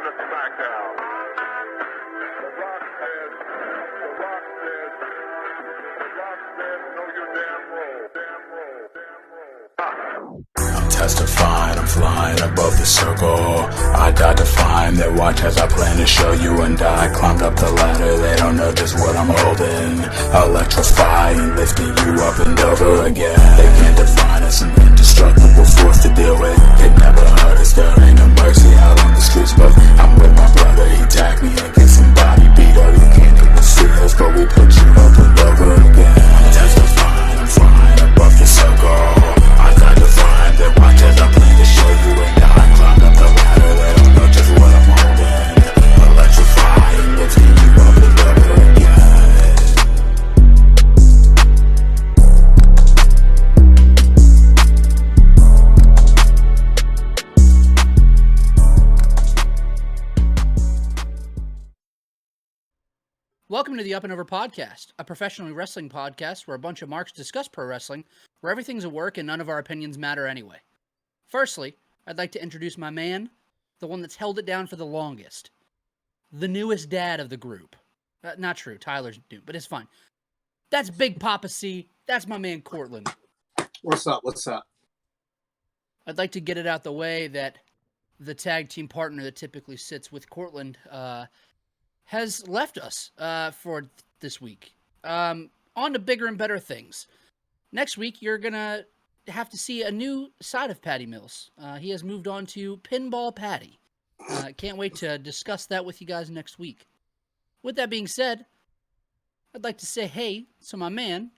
into SmackDown. The Rock said, know your damn role. I'm testifying, I'm flying above the circle. I died to find their watch as I plan to show you, and I climbed up the ladder. They don't know just what I'm holding. Electrifying, lifting you up and over again. They can't define us, an indestructible force to deal with. It never hurt us, there ain't no mercy out on the streets, but I'm with my brother. He tagged me and get somebody beat up. You can't even see us, but we put you up and over again. I'm testifying, I'm flying above the circle. I got to find their watch as I plan to show you, and I climbed up the ladder. They don't know just what I'm holding. Electrifying, lifting you up and over again. Welcome to the Up and Over Podcast, a professional wrestling podcast where a bunch of marks discuss pro wrestling, where everything's a work and none of our opinions matter anyway. Firstly, I'd like to introduce my man, the one that's held it down for the longest, the newest dad of the group. Not true, Tyler's new, but it's fine. That's Big Papa C. That's my man, Cortland. What's up? I'd like to get it out the way that the tag team partner that typically sits with Cortland has left us for this week. On to bigger and better things. Next week, you're going to have to see a new side of Patty Mills. He has moved on to Pinball Patty. Can't wait to discuss that with you guys next week. With that being said, I'd like to say hey to my man,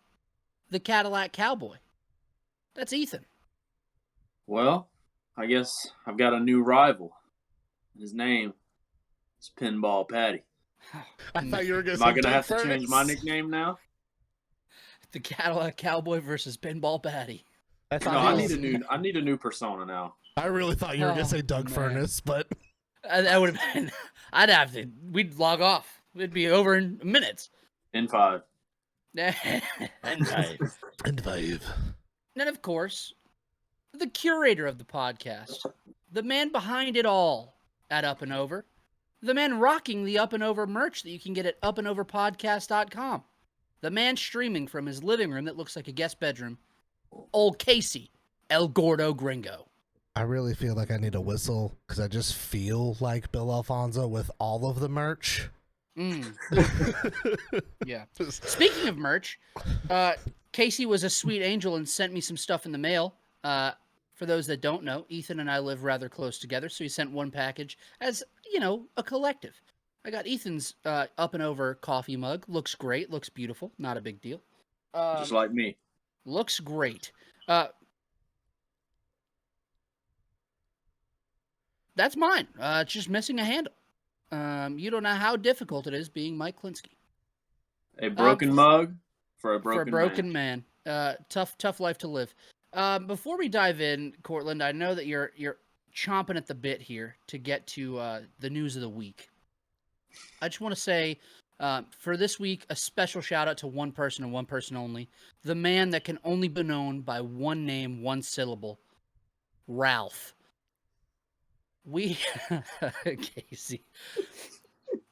the Cadillac Cowboy. That's Ethan. Well, I guess I've got a new rival. His name is Pinball Patty. I thought you were going to Am say I going to have to Furnace. change my nickname now? The Cadillac Cowboy versus Pinball Patty. I No, thought I he need was- a new persona now. I really thought you were going to say Doug man. Furnace, but That would have been... We'd log off. It'd be over in minutes. In 5. And and Vive. then, of course, the curator of the podcast, the man behind it all at Up and Over, the man rocking the Up and Over merch that you can get at upandoverpodcast.com, the man streaming from his living room that looks like a guest bedroom, old Casey, El Gordo Gringo. I really feel like I need a whistle because I just feel like Bill Alfonso with all of the merch. Yeah. Speaking of merch, Casey was a sweet angel and sent me some stuff in the mail. For those that don't know, Ethan and I live rather close together, so he sent one package as, a collective. I got Ethan's Up and Over coffee mug. Looks great. Looks beautiful. Not a big deal. Just like me. Looks great. That's mine. It's just missing a handle. You don't know how difficult it is being Mike Klinsky. A broken mug for a broken man. Tough life to live. Before we dive in, Cortland, I know that you're chomping at the bit here to get to the news of the week. I just want to say, for this week, a special shout out to one person and one person only. The man that can only be known by one name, one syllable. Ralph. Casey.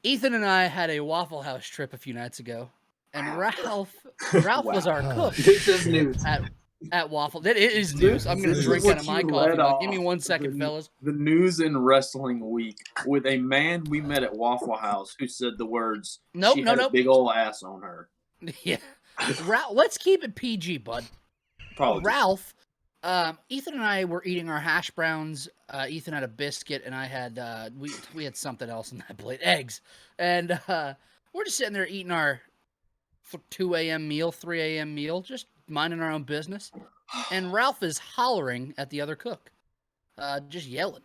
Ethan and I had a Waffle House trip a few nights ago, and Ralph was our cook. This is news. At Waffle. It is news. I'm going to This drink is out of my what you coffee led mug. Give me off 1 second, fellas. The news in wrestling week with a man we met at Waffle House who said the words, Nope, she no, had no. a big old ass on her. Yeah. Ralph, let's keep it PG, bud. Probably. Ralph, Ethan and I were eating our hash browns. Ethan had a biscuit, and I had, we had something else in that plate, eggs. And we're just sitting there eating our 2 a.m. meal, 3 a.m. meal, just minding our own business. And Ralph is hollering at the other cook, just yelling.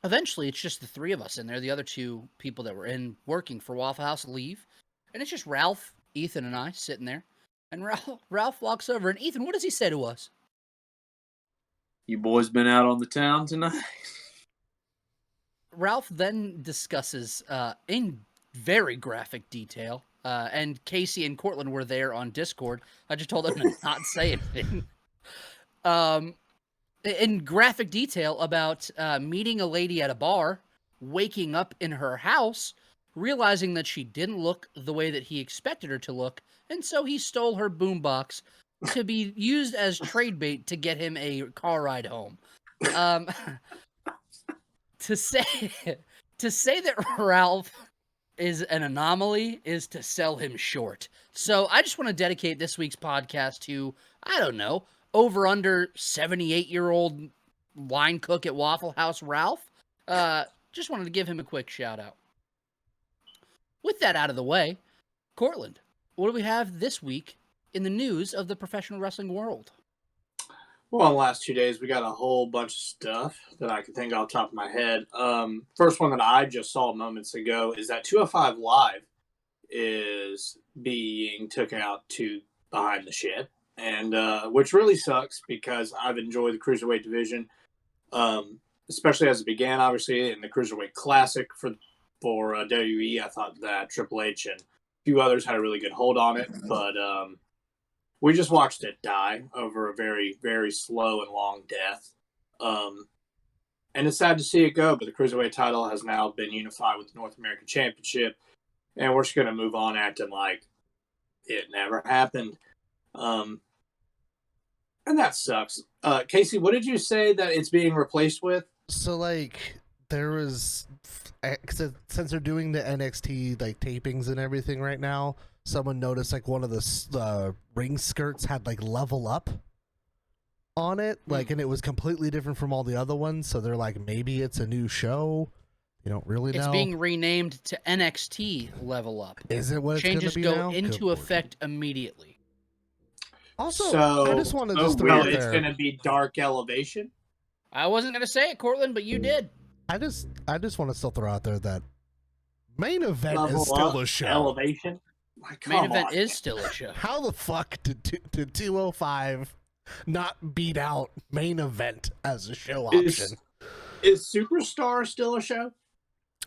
Eventually, it's just the three of us in there. The other two people that were in working for Waffle House leave. And it's just Ralph, Ethan, and I sitting there. And Ralph walks over, and Ethan, what does he say to us? You boys been out on the town tonight? Ralph then discusses in very graphic detail, and Casey and Cortland were there on Discord. I just told them to not say anything. In graphic detail about meeting a lady at a bar, waking up in her house, realizing that she didn't look the way that he expected her to look, and so he stole her boombox to be used as trade bait to get him a car ride home. To say that Ralph is an anomaly is to sell him short. So I just want to dedicate this week's podcast to, I don't know, over under 78-year-old line cook at Waffle House Ralph. Just wanted to give him a quick shout out. With that out of the way, Cortland, what do we have this week in the news of the professional wrestling world? Well, in the last 2 days, we got a whole bunch of stuff that I can think off the top of my head. First one that I just saw moments ago is that 205 Live is being took out to behind the shed, and which really sucks because I've enjoyed the Cruiserweight division, especially as it began, obviously, in the Cruiserweight Classic for WWE. I thought that Triple H and a few others had a really good hold on it, but we just watched it die over a very, very slow and long death. And it's sad to see it go, but the Cruiserweight title has now been unified with the North American Championship, and we're just going to move on acting like it never happened. And that sucks. Casey, what did you say that it's being replaced with? So, like, there was... Since they're doing the NXT, like, tapings and everything right now, someone noticed, like, one of the ring skirts had, like, level up on it, like, and it was completely different from all the other ones, so they're like, maybe it's a new show. You don't really know. It's being renamed to NXT Level Up. Is it what Changes it's going go to be now? into effect immediately. Also, So, I just want to it's throw out it's there. going to be Dark Elevation. I wasn't going to say it, Cortland, but you did. I just want to still throw out there that main event Level is still Up, a show. Elevation. Like, Main come event on. is still a show. How the fuck did 205 not beat out main event as a show option? Is Superstar still a show?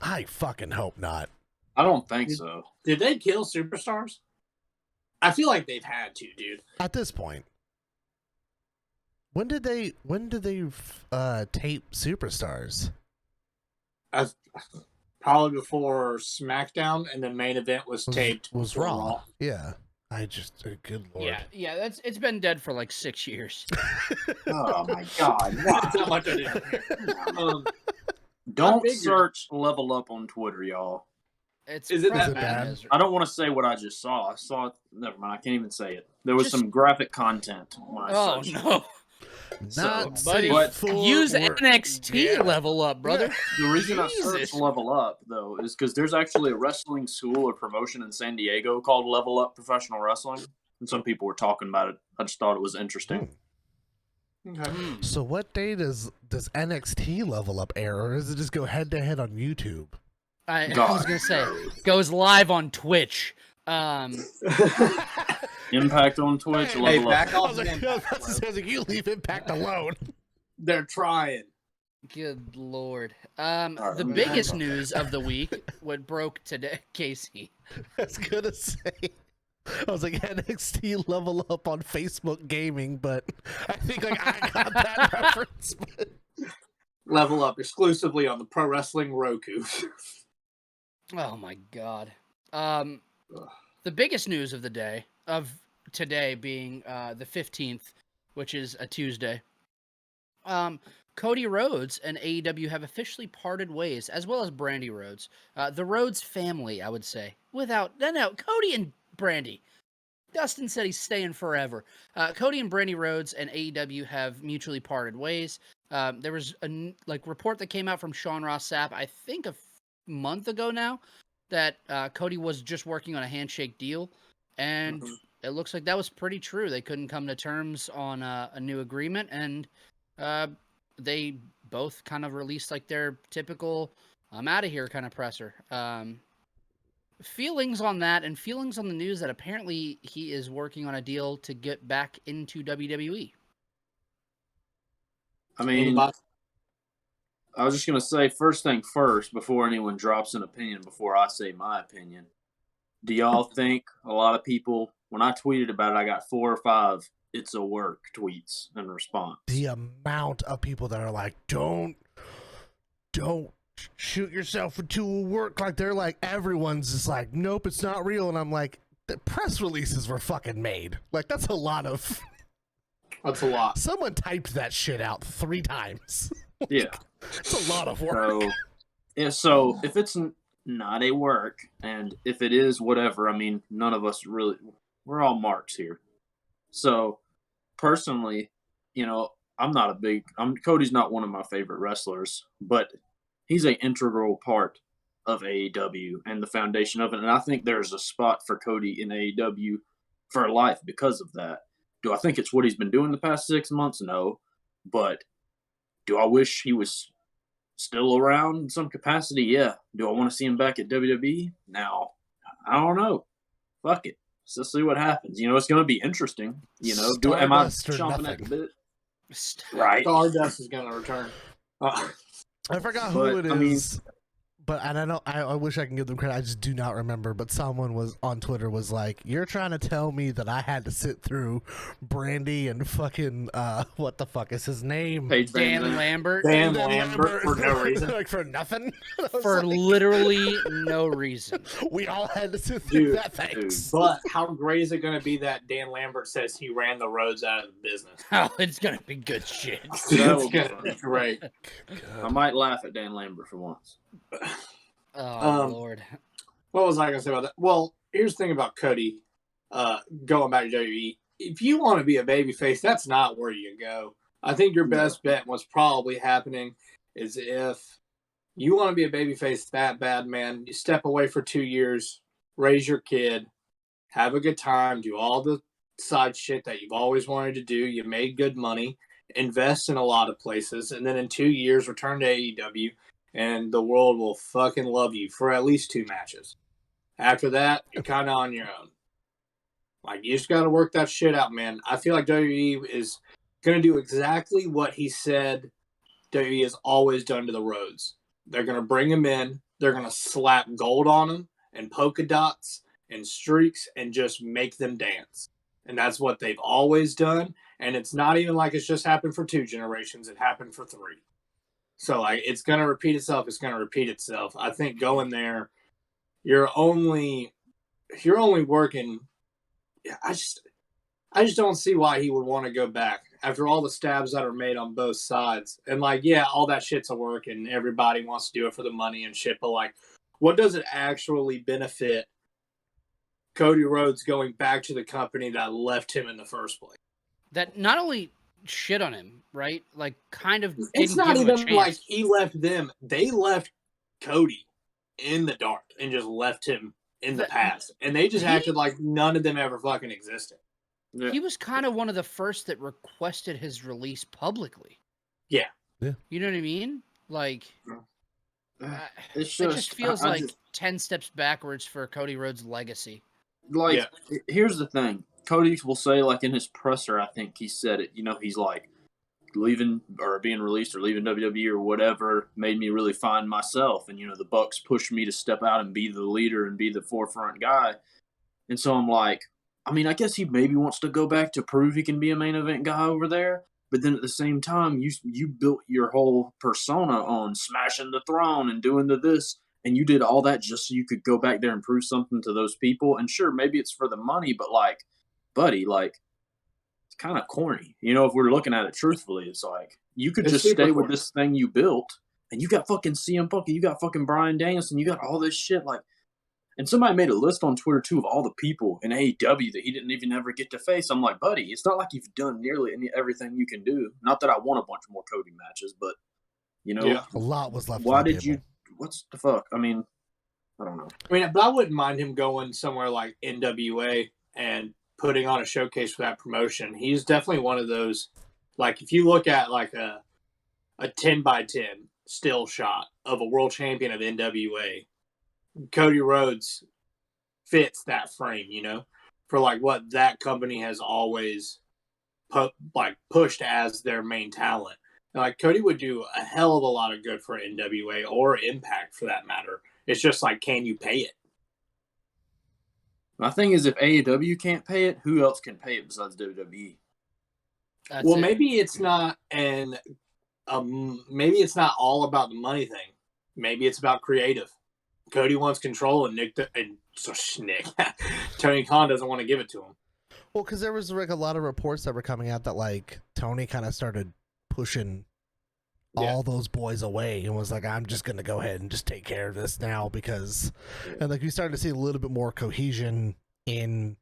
I fucking hope not. I don't think so. Did they kill Superstars? I feel like they've had to, dude. At this point. When did they tape Superstars? Probably before SmackDown, and the main event was taped. Was before Raw. Yeah. Good lord. Yeah, it's been dead for like 6 years. Oh my god! Wow. That's how much I didn't hear. Don't figured. search Level Up on Twitter, y'all. It's Is it that probably bad? miserable. I don't want to say what I just saw. I saw it. Never mind. I can't even say it. There was Just- some graphic content when I Oh searched. no! Not So, safe but for Use work. NXT Yeah. Level Up, brother. The reason I Jesus. searched Level Up, though, is because there's actually a wrestling school or promotion in San Diego called Level Up Professional Wrestling. And some people were talking about it. I just thought it was interesting. Okay. So what day does NXT level up air, or does it just go head to head on YouTube? I God. was gonna say goes live on Twitch. Impact on Twitch, Hey, Level Up. back I off was like, Impact, I was like, you leave Impact alone. They're trying. Good lord. right, The let me biggest hold on. news of the week, what broke today, Casey. I was gonna say, I was like NXT level up on Facebook Gaming, but I think like I got that reference. But... Level Up exclusively on the Pro Wrestling Roku. Oh my god. The biggest news of the day, of today being the 15th, which is a Tuesday. Cody Rhodes and AEW have officially parted ways, as well as Brandy Rhodes. The Rhodes family, I would say. No, Cody and Brandy. Dustin said he's staying forever. Cody and Brandy Rhodes and AEW have mutually parted ways. There was a report that came out from Sean Ross Sapp, I think month ago now, that Cody was just working on a handshake deal, and it looks like that was pretty true. They couldn't come to terms on a new agreement, and they both kind of released like their typical "I'm out of here" kind of presser. Feelings on that, and feelings on the news that apparently he is working on a deal to get back into WWE. I mean, I was just going to say, first thing first, before anyone drops an opinion, before I say my opinion, do y'all think a lot of people, when I tweeted about it, I got 4 or 5 "it's a work" tweets in response? The amount of people that are like, don't shoot yourself into work, like they're like everyone's just like, nope, it's not real, and I'm like, the press releases were fucking made. Like that's a lot of. That's a lot. Someone typed that shit out 3 times. Yeah. It's a lot of work. So if it's not a work, and if it is whatever, I mean, none of us really, we're all marks here. So personally, Cody's not one of my favorite wrestlers, but he's an integral part of AEW and the foundation of it. And I think there's a spot for Cody in AEW for life because of that. Do I think it's what he's been doing the past 6 months? No. But do I wish he was still around in some capacity? Yeah. Do I want to see him back at WWE? Now, I don't know. Fuck it. Let's see what happens. It's going to be interesting. Am I chomping at the bit? Right. Stardust is going to return. I forgot who it is. But I wish I can give them credit. I just do not remember. But someone was on Twitter was like, "You're trying to tell me that I had to sit through Brandy and fucking what the fuck is his name? Dan Lambert. Dan Lambert for no reason, like for nothing, for literally no reason. We all had to sit through that. Thanks. But how great is it going to be that Dan Lambert says he ran the roads out of the business? Oh, it's going to be good shit. It's going to be great. I might laugh at Dan Lambert for once. Oh, Lord. What was I going to say about that? Well, here's the thing about Cody going back to WWE. If you want to be a babyface, that's not where you go. I think your best bet, what's probably happening, is if you want to be a babyface that bad, man, you step away for 2 years, raise your kid, have a good time, do all the side shit that you've always wanted to do. You made good money, invest in a lot of places, and then in 2 years, return to AEW. And the world will fucking love you for at least 2 matches. After that, you're kind of on your own. Like, you just got to work that shit out, man. I feel like WWE is going to do exactly what he said WWE has always done to the Rhodes. They're going to bring him in. They're going to slap gold on him and polka dots and streaks and just make them dance. And that's what they've always done. And it's not even like it's just happened for 2 generations. It happened for 3. So, like, it's going to repeat itself. It's going to repeat itself. I think going there, you're only working. I just don't see why he would want to go back after all the stabs that are made on both sides. And, like, yeah, all that shit's a work and everybody wants to do it for the money and shit. But, like, what does it actually benefit Cody Rhodes going back to the company that left him in the first place? That not only shit on him, right? Like, kind of. It's not even like he left them. They left Cody in the dark and just left him in the past. And they just acted like none of them ever fucking existed. Yeah. He was kind of one of the first that requested his release publicly. Yeah. You know what I mean? Like, it just feels like 10 steps backwards for Cody Rhodes' legacy. Like, here's the thing. Cody will say, like, in his presser, I think he said it, he's like, leaving or being released or leaving WWE or whatever made me really find myself. And, the Bucks pushed me to step out and be the leader and be the forefront guy. And so I'm like, I mean, I guess he maybe wants to go back to prove he can be a main event guy over there. But then at the same time, you built your whole persona on smashing the throne and doing this. And you did all that just so you could go back there and prove something to those people. And sure, maybe it's for the money, but, like, buddy, like, it's kind of corny. If we're looking at it truthfully, it's like, you could just stay with this thing you built, and you got fucking CM Punk, and you got fucking Bryan Danielson, you got all this shit, like, and somebody made a list on Twitter, too, of all the people in AEW that he didn't even ever get to face. I'm like, buddy, it's not like you've done nearly everything you can do. Not that I want a bunch more Cody matches, but, a lot was left. Why did you, what's the fuck? I mean, I don't know. I mean, but I wouldn't mind him going somewhere like NWA and putting on a showcase for that promotion. He's definitely one of those, like, if you look at like a 10x10 still shot of a world champion of NWA, Cody Rhodes fits that frame, for like what that company has always pushed as their main talent. And, like, Cody would do a hell of a lot of good for NWA or Impact for that matter. It's just like, can you pay it? My thing is, if AEW can't pay it, who else can pay it besides WWE? Maybe it's not maybe it's not all about the money thing. maybe it's about creative. Cody wants control, and Tony Khan doesn't want to give it to him. Well, because there was like a lot of reports that were coming out that like Tony kind of started pushing all those boys away and was like, I'm just gonna go ahead and just take care of this now because, and like we started to see a little bit more cohesion in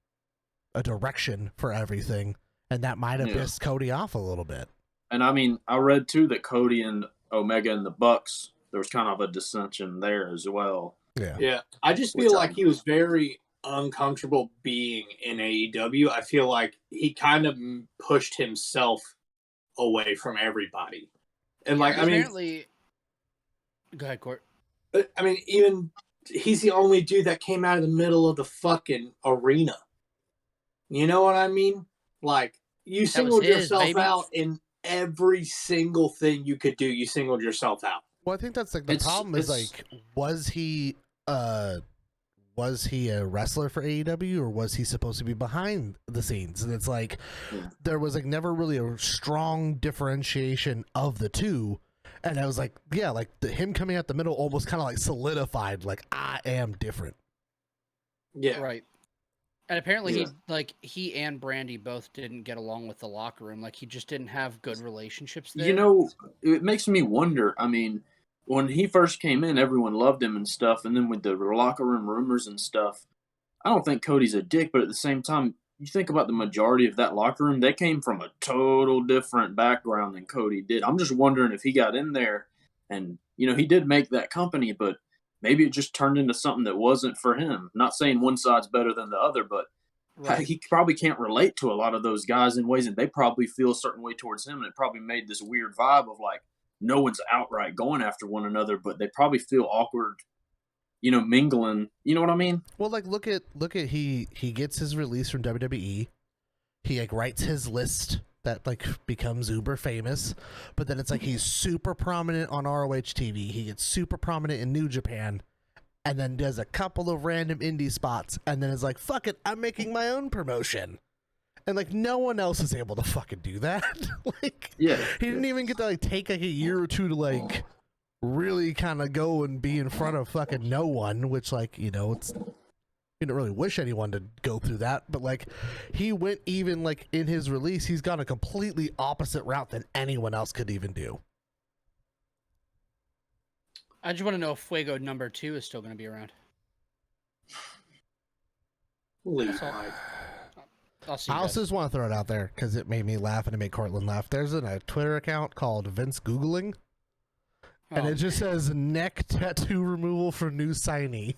a direction for everything, and that might have pissed Cody off a little bit. And I mean, I read too that Cody and Omega and the Bucks, there was kind of a dissension there as well. Yeah. I just feel like he was very uncomfortable being in AEW. I feel like he kind of pushed himself away from everybody. And like, apparently, go ahead, Court. I mean, even he's the only dude that came out of the middle of the fucking arena. You know what I mean? Like, you singled yourself out in every single thing you could do. You singled yourself out. Well, I think that's like the problem is like, was he a wrestler for AEW or was he supposed to be behind the scenes? And it's like there was like never really a strong differentiation of the two. And I was like, yeah, like him coming out the middle almost kind of like solidified like I am different. Yeah. Right. And apparently he and Brandy both didn't get along with the locker room. Like he just didn't have good relationships there. You know, it makes me wonder. I mean, when he first came in, everyone loved him and stuff. And then with the locker room rumors and stuff, I don't think Cody's a dick. But at the same time, you think about the majority of that locker room, they came from a total different background than Cody did. I'm just wondering if he got in there and, you know, he did make that company, but maybe it just turned into something that wasn't for him. Not saying one side's better than the other, but he probably can't relate to a lot of those guys in ways that they probably feel a certain way towards him. And it probably made this weird vibe of like, no one's outright going after one another, but they probably feel awkward, you know, mingling. You know what I mean? Well, like look at he gets his release from WWE. He like writes his list that like becomes uber famous, but then it's like he's super prominent on ROH TV. He gets super prominent in New Japan, and then does a couple of random indie spots, and then is like, "Fuck it, I'm making my own promotion." And like no one else is able to fucking do that. Like, he didn't even get to like take like a year or two to like really kind of go and be in front of fucking no one. Which like you know it's you don't really wish anyone to go through that. But like he went even like in his release, he's gone a completely opposite route than anyone else could even do. I just want to know if Fuego number 2 is still going to be around. I also just want to throw it out there because it made me laugh and it made Cortland laugh. There's a Twitter account called Vince Googling, and it just says neck tattoo removal for new signee.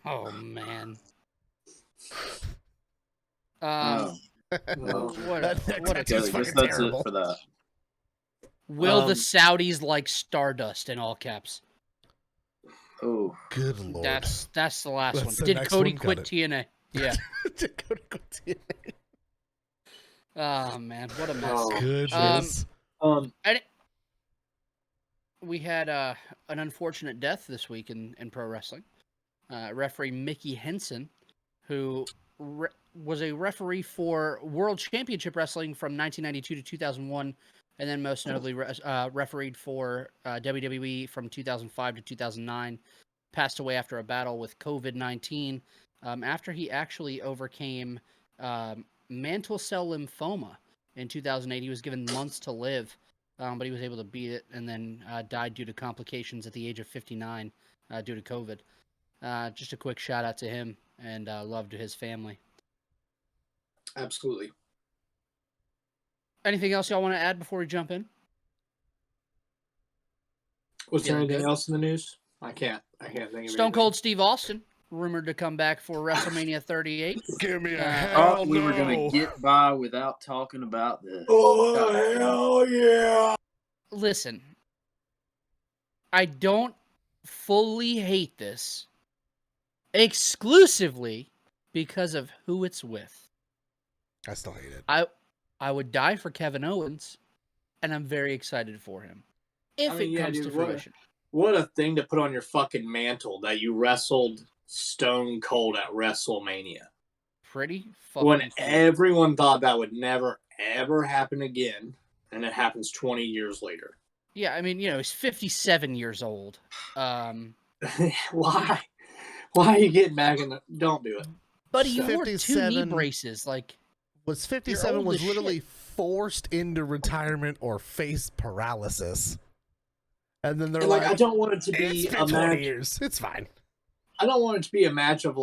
Oh man. What a that's terrible. it for that. Will the Saudis like Stardust in all caps? Oh, good lord! That's the last That's one. the Did next Cody one. quit Got it. TNA? Yeah. Did Cody quit TNA? Oh man, what a mess. Goodness. We had an unfortunate death this week in pro wrestling. Referee Mickey Henson, who was a referee for World Championship Wrestling from 1992 to 2001, and then most notably refereed for WWE from 2005 to 2009, passed away after a battle with COVID-19 after he actually overcame mantle cell lymphoma in 2008. He was given months to live, but he was able to beat it and then died due to complications at the age of 59 due to COVID. Just a quick shout out to him and love to his family. Absolutely. Anything else y'all want to add before we jump in? Was there anything else in the news? I can't think of anything. Stone Cold Steve Austin, rumored to come back for WrestleMania 38. Give me a hell we no. were going to get by without talking about this. Oh, hell yeah. Listen, I don't fully hate this exclusively because of who it's with. I still hate it. I would die for Kevin Owens, and I'm very excited for him. If it comes to fruition. What a thing to put on your fucking mantle that you wrestled Stone Cold at WrestleMania. Pretty fucking when cool. Everyone thought that would never, ever happen again, and it happens 20 years later. Yeah, I mean, he's 57 years old. Why? Why are you getting back in the? Don't do it. Buddy, you wore 2 knee 57 braces. Like, Was You're 57 old was as literally shit. forced into retirement or face paralysis. And then they're And, like, I don't want it to be it's a been 20 match. years. It's fine. I don't want it to be a match of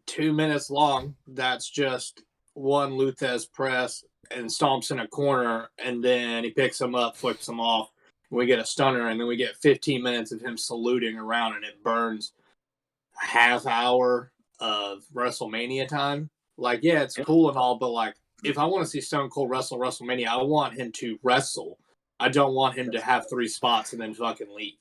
2 minutes long. That's just one Luthez press and stomps in a corner, and then he picks him up, flips him off. We get a stunner, and then we get 15 minutes of him saluting around, and it burns a half hour of WrestleMania time. Yeah, it's cool and all, but if I want to see Stone Cold wrestle WrestleMania, I want him to wrestle. I don't want him to have 3 spots and then fucking leave.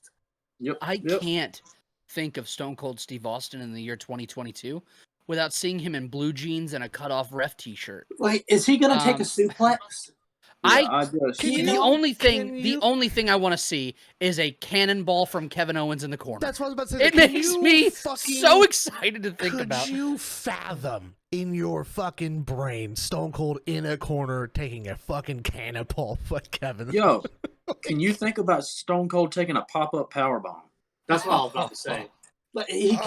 Yep. I can't think of Stone Cold Steve Austin in the year 2022 without seeing him in blue jeans and a cutoff ref T-shirt. Is he gonna take a suplex? The only thing I want to see is a cannonball from Kevin Owens in the corner. That's what I was about to say. It makes me so excited to think about. Could you fathom in your fucking brain Stone Cold in a corner taking a fucking cannonball for Kevin? Yo, can you think about Stone Cold taking a pop-up powerbomb? That's what I was about to say.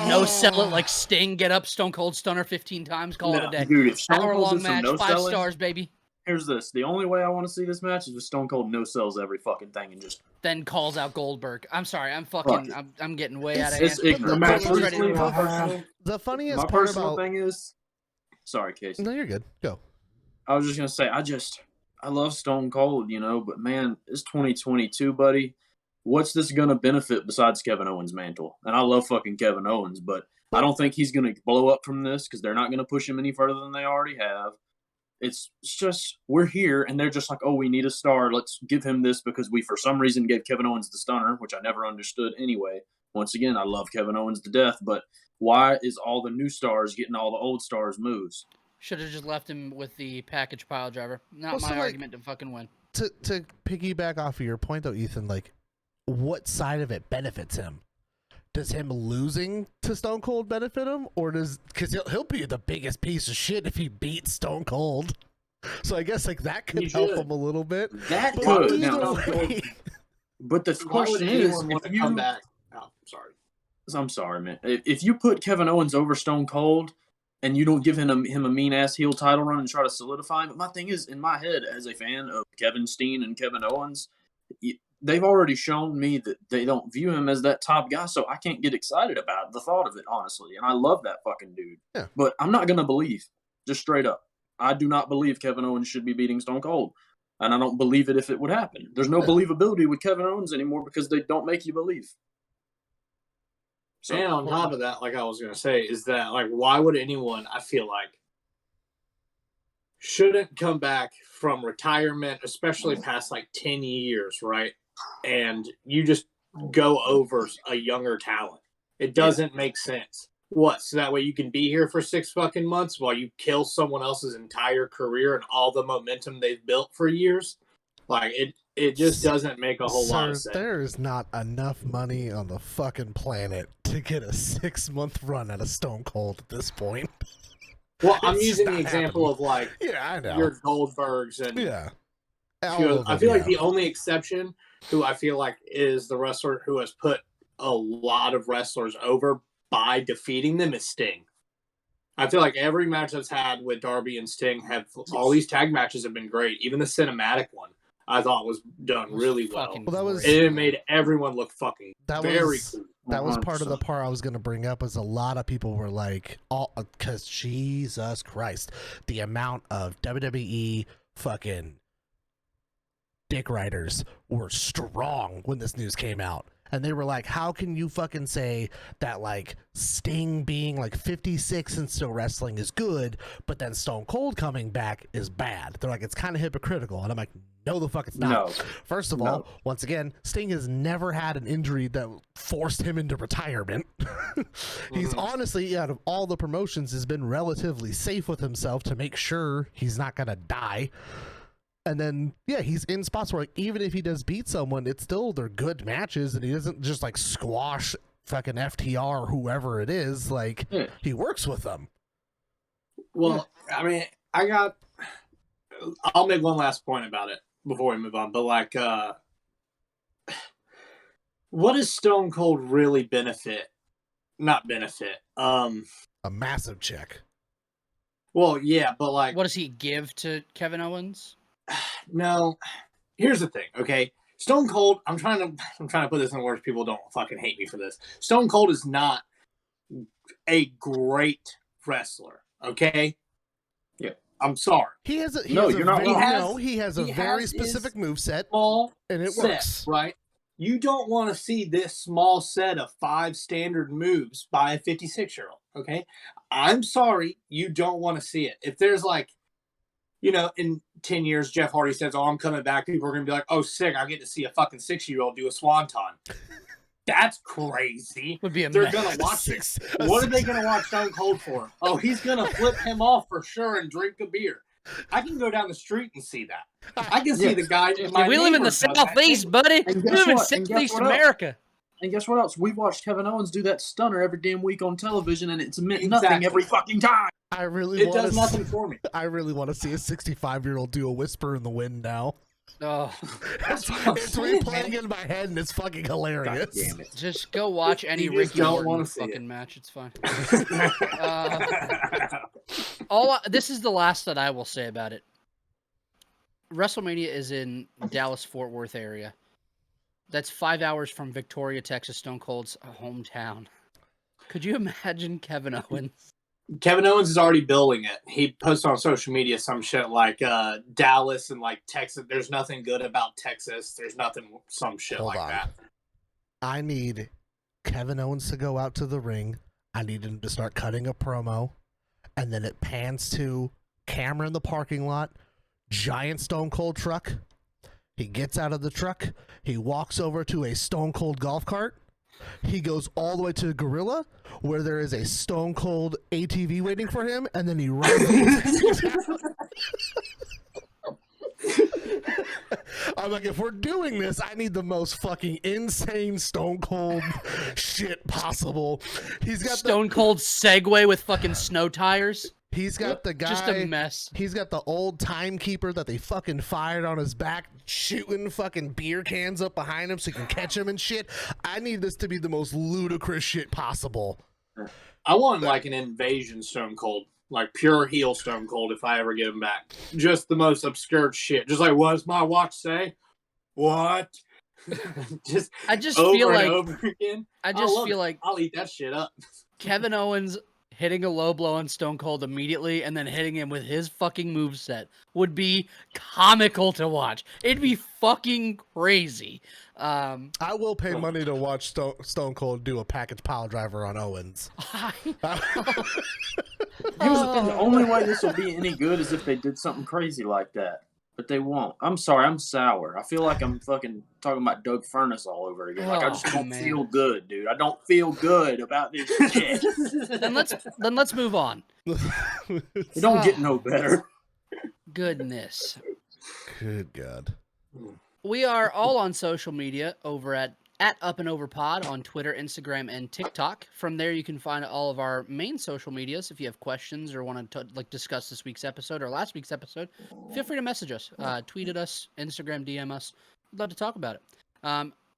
No sell it like Sting, get up, Stone Cold stunner 15 times, call it a day. Dude, if Stone Cold Hour-long did some match, no 5 selling, stars, baby. Here's this. The only way I want to see this match is if Stone Cold no sells every fucking thing and just Then calls out Goldberg. I'm sorry, I'm getting way out of it's hand. ignorant. The funniest My part personal about... thing is, sorry, Casey. No, you're good. Go. I was just gonna say, I love Stone Cold, but man, it's 2022, buddy. What's this gonna benefit besides Kevin Owens' mantle? And I love fucking Kevin Owens, but I don't think he's gonna blow up from this because they're not gonna push him any further than they already have. It's just, we're here, and they're just like, oh, we need a star. Let's give him this because we, for some reason, gave Kevin Owens the stunner, which I never understood anyway. Once again, I love Kevin Owens to death, but why is all the new stars getting all the old stars moves? Should have just left him with the package pile driver. Not my argument to fucking win. To piggyback off of your point, though, Ethan, what side of it benefits him? Does him losing to Stone Cold benefit him, or because he'll be the biggest piece of shit if he beats Stone Cold? So I guess that could help him a little bit. That But could. either Now, way- but the question is, if you come back? Oh, sorry. I'm sorry, man. If you put Kevin Owens over Stone Cold and you don't give him a mean ass heel title run and try to solidify him, but my thing is, in my head, as a fan of Kevin Steen and Kevin Owens, they've already shown me that they don't view him as that top guy, so I can't get excited about the thought of it, honestly. And I love that fucking dude. Yeah. But I'm not going to believe, just straight up. I do not believe Kevin Owens should be beating Stone Cold. And I don't believe it if it would happen. There's no believability with Kevin Owens anymore because they don't make you believe. So, and on top of that, I was going to say, is that, why would anyone, I feel shouldn't come back from retirement, especially past 10 years, right? And you just go over a younger talent. It doesn't make sense. What? So that way you can be here for 6 fucking months while you kill someone else's entire career and all the momentum they've built for years? It just doesn't make a whole lot of sense. There is not enough money on the fucking planet to get a 6-month run out of Stone Cold at this point. Well, I'm using the example of I know. your Goldbergs and I feel like the only exception who I feel like is the wrestler who has put a lot of wrestlers over by defeating them is Sting. I feel like every match that's had with Darby and Sting all these tag matches have been great. Even the cinematic one I thought was done really well. It made everyone look fucking very cool. That was part of the part I was going to bring up, is a lot of people were like, because Jesus Christ, the amount of WWE fucking dick riders were strong when this news came out. And they were like, how can you fucking say that Sting being 56 and still wrestling is good, but then Stone Cold coming back is bad? They're like, it's kind of hypocritical. And I'm like, no, the fuck it's not. No. First of all, once again, Sting has never had an injury that forced him into retirement. He's honestly, out of all the promotions, has been relatively safe with himself to make sure he's not going to die. And then, he's in spots where even if he does beat someone, they're good matches, and he doesn't just squash fucking FTR or whoever it is. He works with them. Well, I mean, I'll make one last point about it before we move on. But What does Stone Cold really benefit? Not benefit. A massive check. Well, yeah, but like, What does he give to Kevin Owens? no. Here's the thing, okay? Stone Cold. I'm trying to put this in words. People don't fucking hate me for this. Stone Cold is not a great wrestler. Okay. Yeah. I'm sorry. He has a he very has specific move set, Small and it set, works. right? You don't want to see this small set of 5 standard moves by a 56-year-old, okay? I'm sorry, you don't want to see it. If there's like, in 10 years, Jeff Hardy says, "Oh, I'm coming back," people are going to be like, "Oh, sick, I get to see a fucking 60-year-old do a swanton." That's crazy. Would be a They're mess. going to watch it. What are they going to watch Stone Cold for? Oh, he's going to flip him off for sure and drink a beer. I can go down the street and see that. I can see the guy. We live in the Southeast, buddy. We live in Southeast America. And guess what else? We watched Kevin Owens do that stunner every damn week on television, and it's meant nothing every fucking time. It does nothing for me. I really want to see a 65-year-old do a whisper in the wind now. Oh, That's what I'm It's saying, replaying man. in my head, and it's fucking hilarious. God damn it. just go watch any You just Ricky don't Morton wanna see fucking it. match. It's fine. This is the last that I will say about it. WrestleMania is in Dallas-Fort Worth area. That's 5 hours from Victoria, Texas, Stone Cold's hometown. Could you imagine Kevin Owens? Kevin Owens is already building it. He posts on social media some shit like Dallas and like Texas. There's nothing good about Texas. There's nothing, some shit Hold like on. that. I need Kevin Owens to go out to the ring. I need him to start cutting a promo. And then it pans to camera in the parking lot. Giant Stone Cold truck. He gets out of the truck. He walks over to a Stone Cold golf cart. He goes all the way to Gorilla, where there is a Stone Cold ATV waiting for him, and then he runs. I'm like, if we're doing this, I need the most fucking insane Stone Cold shit possible. He's got Stone Cold Segway with fucking snow tires. He's got the guy. Just a mess. He's got the old timekeeper that they fucking fired on his back, shooting fucking beer cans up behind him so you can catch him and shit. I need this to be the most ludicrous shit possible. I want like an invasion Stone Cold, like pure heel Stone Cold if I ever get him back. Just the most obscure shit. Just like, what does my watch say? What? I just over feel and like over again. I I just love feel it. like I'll eat that shit up. Kevin Owens hitting a low blow on Stone Cold immediately and then hitting him with his fucking moveset would be comical to watch. It'd be fucking crazy. I will pay money to watch Stone Cold do a package pile driver on Owens. Here's the thing: the only way this will be any good is if they did something crazy like that. But they won't. I'm sorry, I'm sour. I feel like I'm fucking talking about Doug Furnace all over again. Like I just don't feel good, dude. I don't feel good about this shit. Then let's move on. It don't get no better. Goodness. Good God. We are all on social media over at Up and Over Pod on Twitter, Instagram, and TikTok. From there, you can find all of our main social medias. If you have questions or want to discuss this week's episode or last week's episode, feel free to message us, tweet at us, Instagram, DM us. We'd love to talk about it.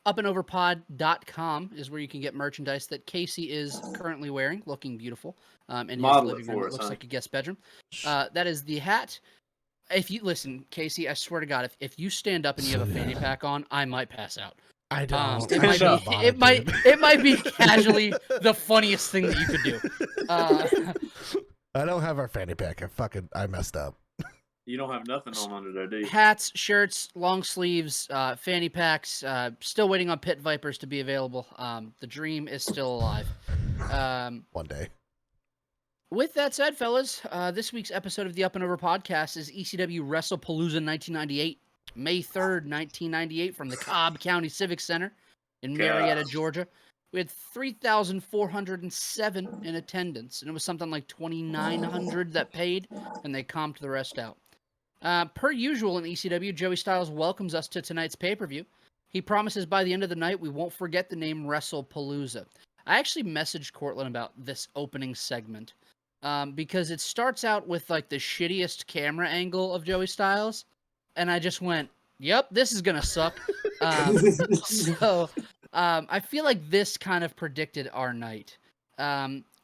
Upandoverpod.com is where you can get merchandise that Casey is currently wearing, looking beautiful, in his Model it living for room. It us, looks honey. like a guest bedroom. That is the hat. If you listen, Casey, I swear to God, if you stand up and you have a fanny pack on, I might pass out. I don't. It might be casually the funniest thing that you could do. I don't have our fanny pack. I messed up. You don't have nothing on under there, do you? Hats, shirts, long sleeves, fanny packs. Still waiting on Pit Vipers to be available. The dream is still alive. One day. With that said, fellas, this week's episode of the Up and Over podcast is ECW Wrestlepalooza 1998, May 3rd, 1998, from the Cobb County Civic Center in Marietta, Georgia. We had 3,407 in attendance, and it was something like 2,900 that paid, and they comped the rest out. Per usual in ECW, Joey Styles welcomes us to tonight's pay-per-view. He promises by the end of the night we won't forget the name Wrestlepalooza. I actually messaged Cortland about this opening segment. Because it starts out with like the shittiest camera angle of Joey Styles, and I just went, "Yep, this is gonna suck." So I feel like this kind of predicted our night.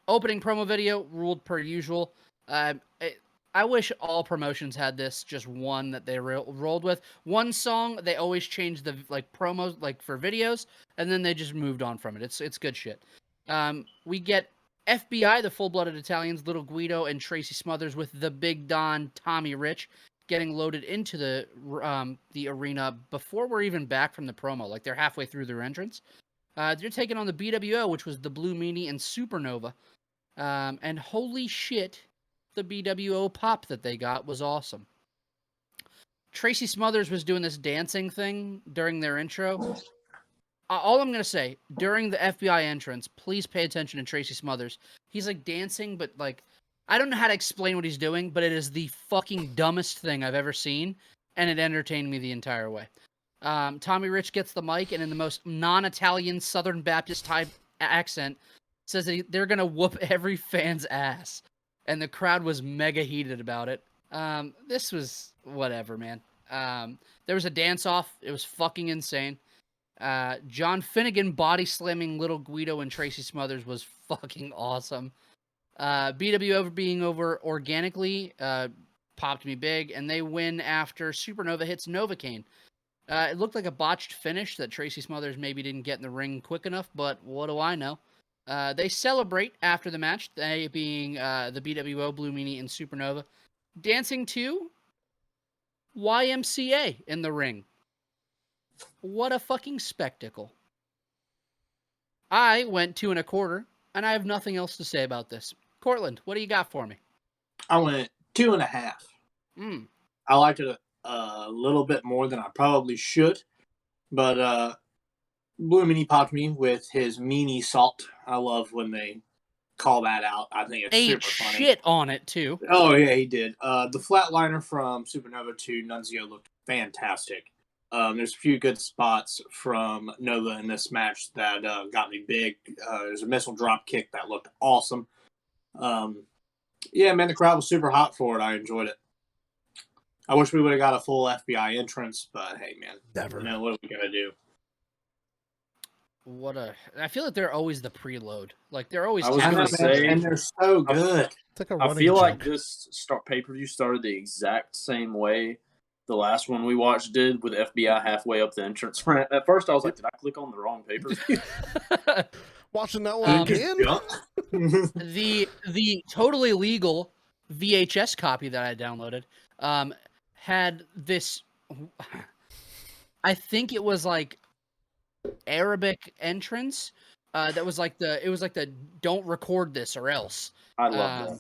Opening promo video ruled per usual. I wish all promotions had this, just one that they rolled with. One song, they always change the promos for videos, and then they just moved on from it. It's good shit. We get FBI, the full-blooded Italians, Little Guido and Tracy Smothers with the Big Don, Tommy Rich, getting loaded into the arena before we're even back from the promo. Like, they're halfway through their entrance. They're taking on the BWO, which was the Blue Meanie and Supernova. And holy shit, the BWO pop that they got was awesome. Tracy Smothers was doing this dancing thing during their intro. All I'm going to say, during the FBI entrance, please pay attention to Tracy Smothers. He's dancing, but I don't know how to explain what he's doing, but it is the fucking dumbest thing I've ever seen, and it entertained me the entire way. Tommy Rich gets the mic, and in the most non-Italian Southern Baptist type accent, says that they're going to whoop every fan's ass. And the crowd was mega heated about it. This was whatever, man. There was a dance-off. It was fucking insane. John Finnegan body slamming Little Guido and Tracy Smothers was fucking awesome. BWO being over organically popped me big, and they win after Supernova hits Novocaine. It looked like a botched finish that Tracy Smothers maybe didn't get in the ring quick enough, but what do I know? They celebrate after the match, they being the BWO, Blue Meanie, and Supernova, dancing to YMCA in the ring. What a fucking spectacle. I went 2 1/4, and I have nothing else to say about this. Cortland, what do you got for me? I went 2.5. I liked it a little bit more than I probably should, but Blue Meanie popped me with his meanie salt. I love when they call that out. I think it's super funny. Shit on it too. Oh yeah, he did. The flatliner from Supernova to Nunzio looked fantastic. There's a few good spots from Nova in this match that got me big. There's a missile drop kick that looked awesome. Yeah, man, the crowd was super hot for it. I enjoyed it. I wish we would have got a full FBI entrance, but hey, man, Never. You know, what are we gonna do? I feel like they're always the preload. Like they're always. I was gonna say, and they're so good. It's like a I running feel like joke. this pay-per-view started the exact same way the last one we watched did, with FBI halfway up the entrance ramp. At first, I was like, did I click on the wrong pay-per-view? Watching that one again? The totally legal VHS copy that I downloaded had this. I think it was like Arabic entrance. That was like the don't record this or else. I love that.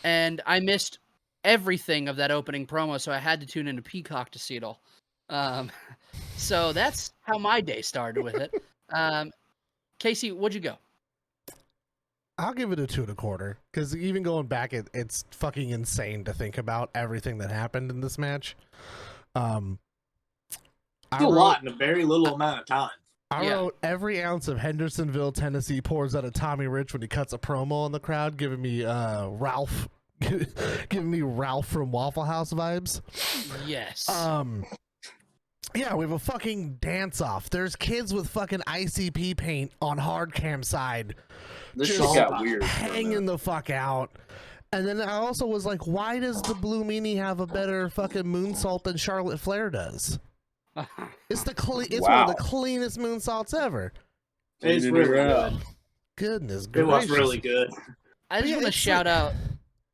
And I missed everything of that opening promo, so I had to tune into Peacock to see it all. So that's how my day started with it. Casey, what'd you go? I'll give it a 2 1/4, because even going back, it's fucking insane to think about everything that happened in this match. A lot in a very little amount of time. I wrote every ounce of Hendersonville, Tennessee pours out of Tommy Rich when he cuts a promo on the crowd, giving me Ralph from Waffle House vibes. Yes. Yeah, we have a fucking dance off. There's kids with fucking ICP paint on hard cam side. This shit just got weird. hanging the fuck out. And then I also was like, why does the Blue Meanie have a better fucking moonsault than Charlotte Flair does? It's one of the cleanest moonsaults ever. It's really good. Goodness It gracious. was really good. I just want to shout out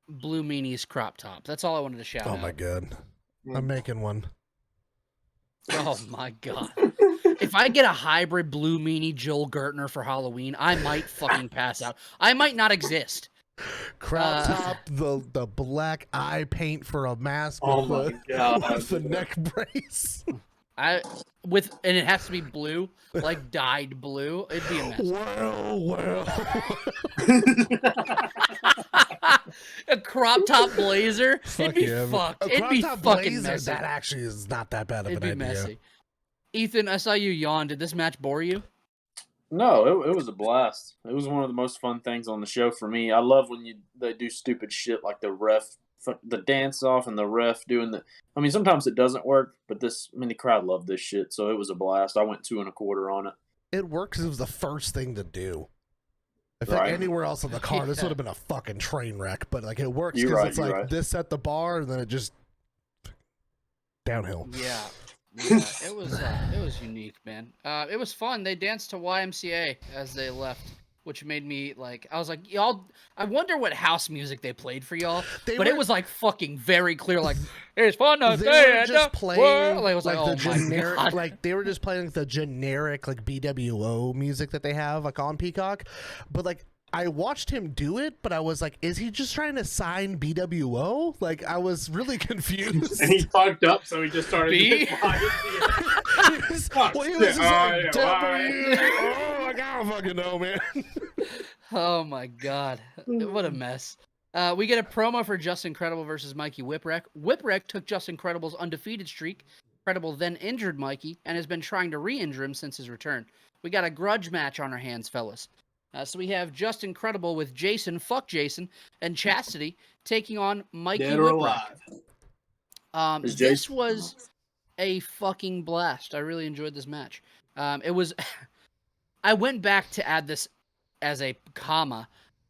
Blue Meanie's crop top. That's all I wanted to shout out. Oh my god. I'm making one. Oh my god. If I get a hybrid Blue Meanie Joel Gertner for Halloween, I might fucking pass out. I might not exist. Crop top, the black eye paint for a mask Oh with the neck brace. And it has to be blue, like dyed blue. It'd be a mess. Well. A crop top blazer. It'd be yeah. fucked. A It'd crop be top fucking blazer, messy. that actually is not that bad of It'd an be idea. messy. Ethan, I saw you yawn. Did this match bore you? No, it was a blast. It was one of the most fun things on the show for me. I love when they do stupid shit like the dance off and the ref doing the. I mean, sometimes it doesn't work, but the crowd loved this shit, so it was a blast. I went 2 1/4 on it. it worked because it was the first thing to do. I think Right. anywhere else on the card, this Yeah. would have been a fucking train wreck. But like it works You're because right, it's you're like right. this set the bar, and then it just downhill. Yeah, it was unique, man. It was fun. They danced to YMCA as they left, which made me like, I was like, y'all. I wonder what house music they played for y'all, but it was like fucking very clear, like it's fun to They stay were at just the playing world. Like, it was like, the oh my generic, god, like they were just playing the generic like BWO music that they have like on Peacock, but like I watched him do it, but I was like, is he just trying to sign BWO? Like I was really confused. And he fucked up, so he just started B? doing He was just like, W. Oh, I don't fucking know, man. oh my god, what a mess. We get a promo for Just Incredible versus Mikey Whipwreck. Whipwreck took Just Incredible's undefeated streak. Incredible then injured Mikey and has been trying to re-injure him since his return. We got a grudge match on our hands, fellas. So we have Just Incredible with Jason, fuck Jason, and Chastity taking on Mikey Dead or Whipwreck. alive. Is This Jason- was a fucking blast. I really enjoyed this match. It was. I went back to add this as a comma.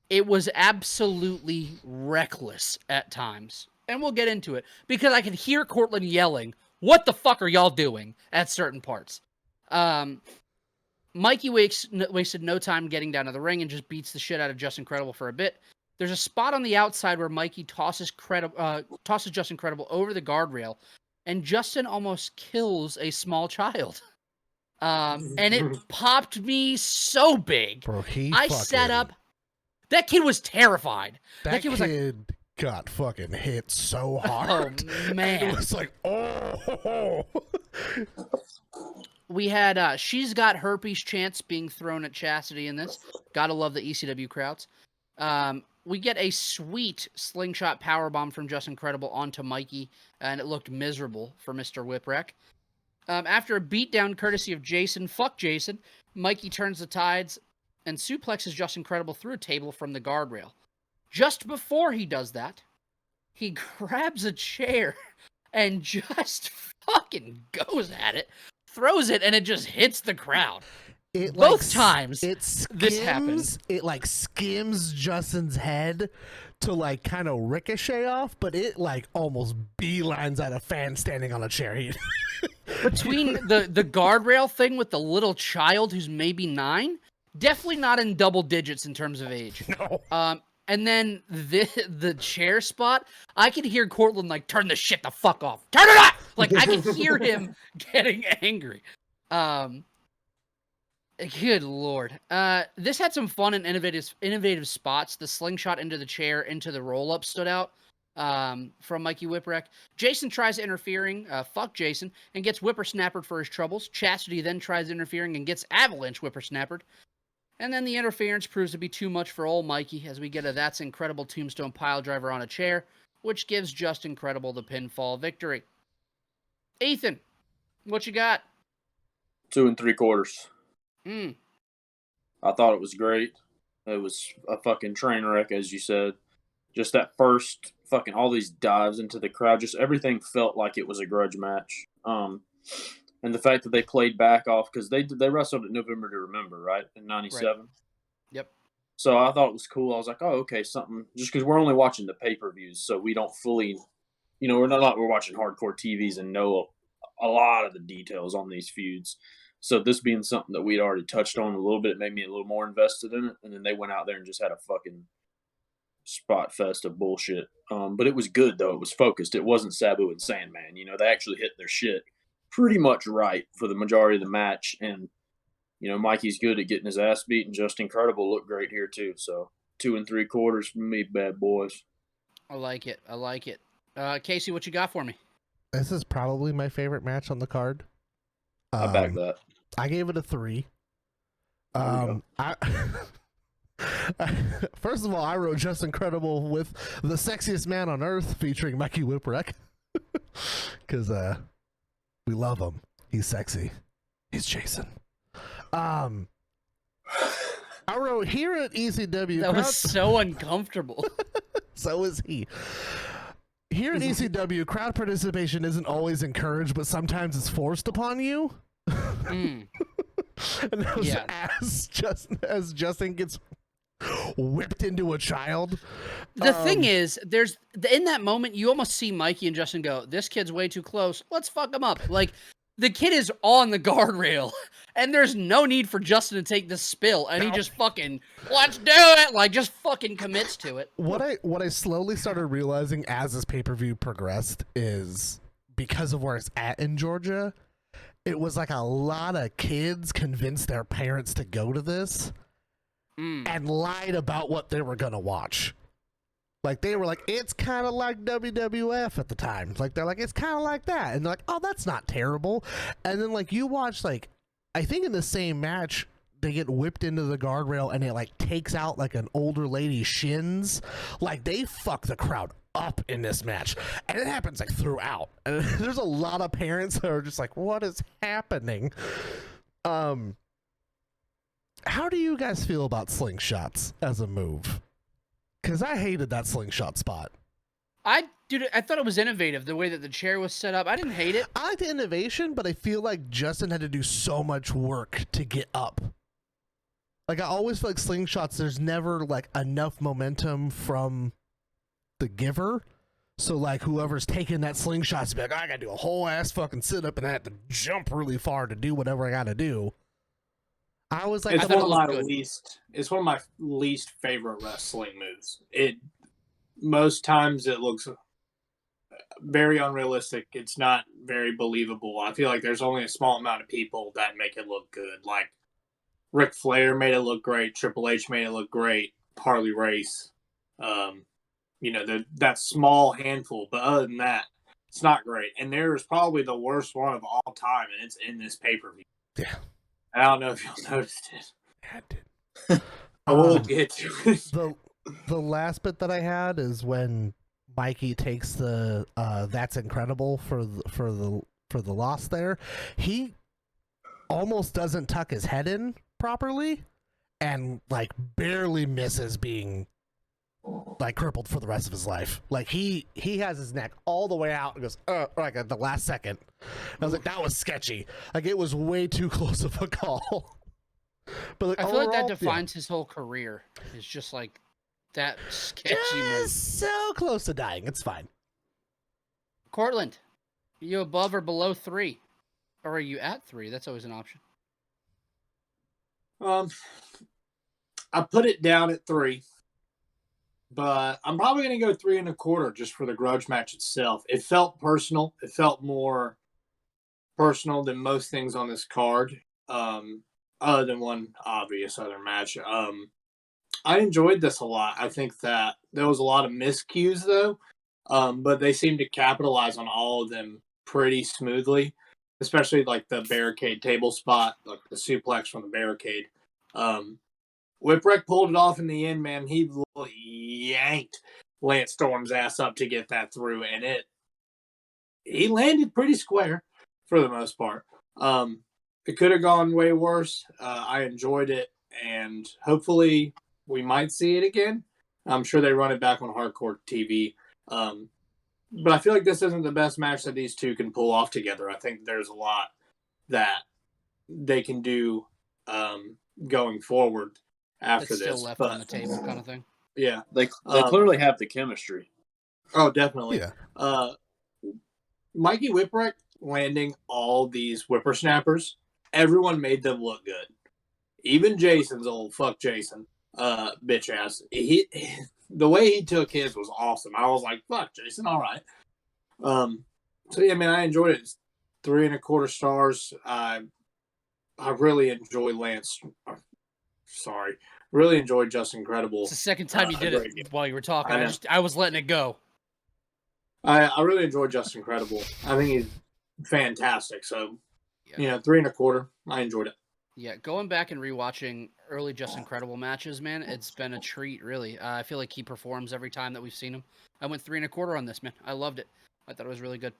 It was absolutely reckless at times, and we'll get into it because I could hear Cortland yelling, "What the fuck are y'all doing?" at certain parts. Mikey wasted no time getting down to the ring and just beats the shit out of Just Incredible for a bit. There's a spot on the outside where Mikey tosses Just Incredible over the guardrail, and Justin almost kills a small child. And it popped me so big. Bro, I sat up. That kid was terrified. That kid was kid got fucking hit so oh hard. man. It was like, oh. We had She's Got Herpes chants being thrown at Chastity in this. Gotta love the ECW crowds. We get a sweet slingshot powerbomb from Just Incredible onto Mikey, and it looked miserable for Mr. Whipwreck. After a beatdown courtesy of Jason, fuck Jason, Mikey turns the tides and suplexes Just Incredible through a table from the guardrail. Just before he does that, he grabs a chair and just fucking goes at it, throws it, and it just hits the crowd. It Both times this happens. It like skims Justin's head to like kind of ricochet off, but it like almost beelines at a fan standing on a chair. Between the guardrail thing with the little child who's maybe 9, definitely not in double digits in terms of age. No. And then the chair spot, I could hear Cortland like, turn this shit the fuck off. Turn it off! Like, I could hear him getting angry. Good lord. This had some fun and innovative spots. The slingshot into the chair, into the roll-up stood out from Mikey Whipwreck. Jason tries interfering, fuck Jason, and gets whippersnappered for his troubles. Chastity then tries interfering and gets avalanche whippersnappered. And then the interference proves to be too much for old Mikey as we get a That's Incredible tombstone piledriver on a chair, which gives Just Incredible the pinfall victory. Ethan, what you got? 2 3/4. I thought it was great. It was a fucking train wreck, as you said. Just that first fucking all these dives into the crowd, just everything felt like it was a grudge match. And the fact that they played back off because they wrestled at November to Remember, right, in '97. Right. Yep. So I thought it was cool. I was like, oh, okay, something. Just because we're only watching the pay-per-views, so we don't fully, we're watching hardcore TVs and know a lot of the details on these feuds. So this being something that we'd already touched on a little bit made me a little more invested in it. And then they went out there and just had a fucking spot fest of bullshit. But it was good, though. It was focused. It wasn't Sabu and Sandman. They actually hit their shit pretty much right for the majority of the match. And, Mikey's good at getting his ass beat, and Just Incredible looked great here, too. So 2 3/4 for me, bad boys. I like it. Casey, what you got for me? This is probably my favorite match on the card. I back that. I gave it a 3. First of all, I wrote Just Incredible with the sexiest man on earth featuring Mikey Whipwreck. Because we love him. He's sexy. He's Jason. I wrote here at ECW. That was so uncomfortable. So is he. Here at ECW, crowd participation isn't always encouraged, but sometimes it's forced upon you. And that was Yeah. as Justin gets whipped into a child. The thing is, there's in that moment, you almost see Mikey and Justin go, "This kid's way too close. Let's fuck him up." Like, the kid is on the guardrail, and there's no need for Justin to take this spill, and he just fucking, let's do it, like, just fucking commits to it. What I slowly started realizing as this pay-per-view progressed is because of where it's at in Georgia, it was like a lot of kids convinced their parents to go to this and lied about what they were gonna watch. Like, they were like, it's kind of like WWF at the time. Like, they're like, it's kind of like that. And they're like, oh, that's not terrible. And then, like, you watch, like, I think in the same match, they get whipped into the guardrail and it, like, takes out, like, an older lady's shins. Like, they fuck the crowd up in this match. And it happens, like, throughout. And there's a lot of parents that are just like, what is happening? How do you guys feel about slingshots as a move? Because I hated that slingshot spot. I thought it was innovative, the way that the chair was set up. I didn't hate it. I like the innovation, but I feel like Justin had to do so much work to get up. Like, I always feel like slingshots, there's never, like, enough momentum from the giver. So, like, whoever's taking that slingshot is be like, I gotta do a whole ass fucking sit up and I have to jump really far to do whatever I gotta do. I was like, It's one of my least favorite wrestling moves. Most times it looks very unrealistic. It's not very believable. I feel like there's only a small amount of people that make it look good. Like, Ric Flair made it look great. Triple H made it look great. Harley Race. That small handful. But other than that, it's not great. And there's probably the worst one of all time, and it's in this pay-per-view. Yeah. I don't know if y'all noticed it. I did. I will get to it. The last bit that I had is when Mikey takes the "That's incredible" for the loss there. He almost doesn't tuck his head in properly, and like barely misses being like crippled for the rest of his life. Like he has his neck all the way out and goes like at the last second. I was like, that was sketchy. Like, it was way too close of a call. But like, I feel like that overall, defines his whole career. It's just like that sketchy move. just so close to dying. It's fine. Cortland, are you above or below 3? Or are you at 3? That's always an option. I put it down at 3. But I'm probably going to go 3 1/4 just for the grudge match itself. It felt personal. It felt more personal than most things on this card, other than one obvious other match. I enjoyed this a lot. I think that there was a lot of miscues, though, but they seemed to capitalize on all of them pretty smoothly, especially like the barricade table spot, like the suplex from the barricade. Whipwreck pulled it off in the end, man. He yanked Lance Storm's ass up to get that through, and he landed pretty square for the most part. It could have gone way worse. I enjoyed it, and hopefully we might see it again. I'm sure they run it back on Hardcore TV. But I feel like this isn't the best match that these two can pull off together. I think there's a lot that they can do going forward after It's this. still left on the table kind of thing. Yeah. They clearly have the chemistry. Oh, definitely. Yeah. Mikey Whipwreck landing all these whippersnappers, everyone made them look good. Even Jason's old fuck Jason, bitch ass. The way he took his was awesome. I was like, fuck Jason, all right. So yeah, man, I enjoyed it. It's 3 1/4 stars. I really enjoy really enjoyed Just Incredible. It's the second time you did it while you were talking. I was letting it go. I really enjoyed Just Incredible. I think he's fantastic. So, 3 1/4. I enjoyed it. Yeah, going back and rewatching early Just Incredible matches, man, it's been a treat, really. I feel like he performs every time that we've seen him. I went 3 1/4 on this, man. I loved it. I thought it was really good.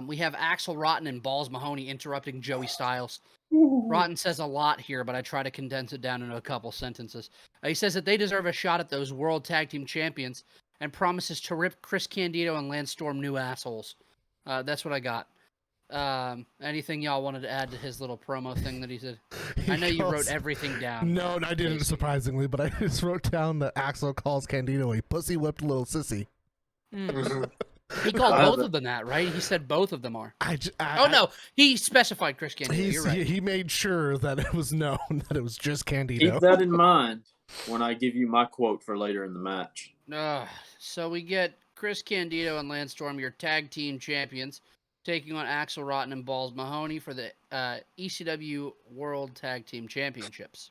We have Axel Rotten and Balls Mahoney interrupting Joey Styles. Rotten says a lot here, but I try to condense it down into a couple sentences. He says that they deserve a shot at those World Tag Team Champions and promises to rip Chris Candido and Lance Storm new assholes. That's what I got. Anything y'all wanted to add to his little promo thing that he said? He I know you wrote calls- everything down. No, I didn't, Casey. surprisingly, but I just wrote down that Axel calls Candido a pussy whipped little sissy. He called I both have of them that, right? He said both of them are. I, No, he specified Chris Candido. You're right. He made sure that it was known that it was just Candido. Keep that in mind when I give you my quote for later in the match. So we get Chris Candido and Lance Storm, your tag team champions, taking on Axel Rotten and Balls Mahoney for the ECW World Tag Team Championships.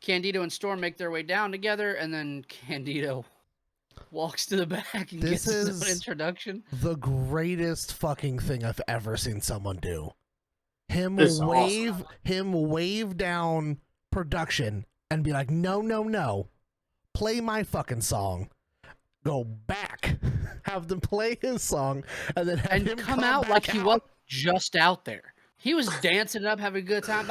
Candido and Storm make their way down together, and then Candido walks to the back and This gets his is- own introduction. The greatest fucking thing I've ever seen someone do. Him This is wave down production and be like, no, play my fucking song. Go back, have them play his song, and then have And him come out like he out. wasn't just out there. He was dancing it up, having a good time.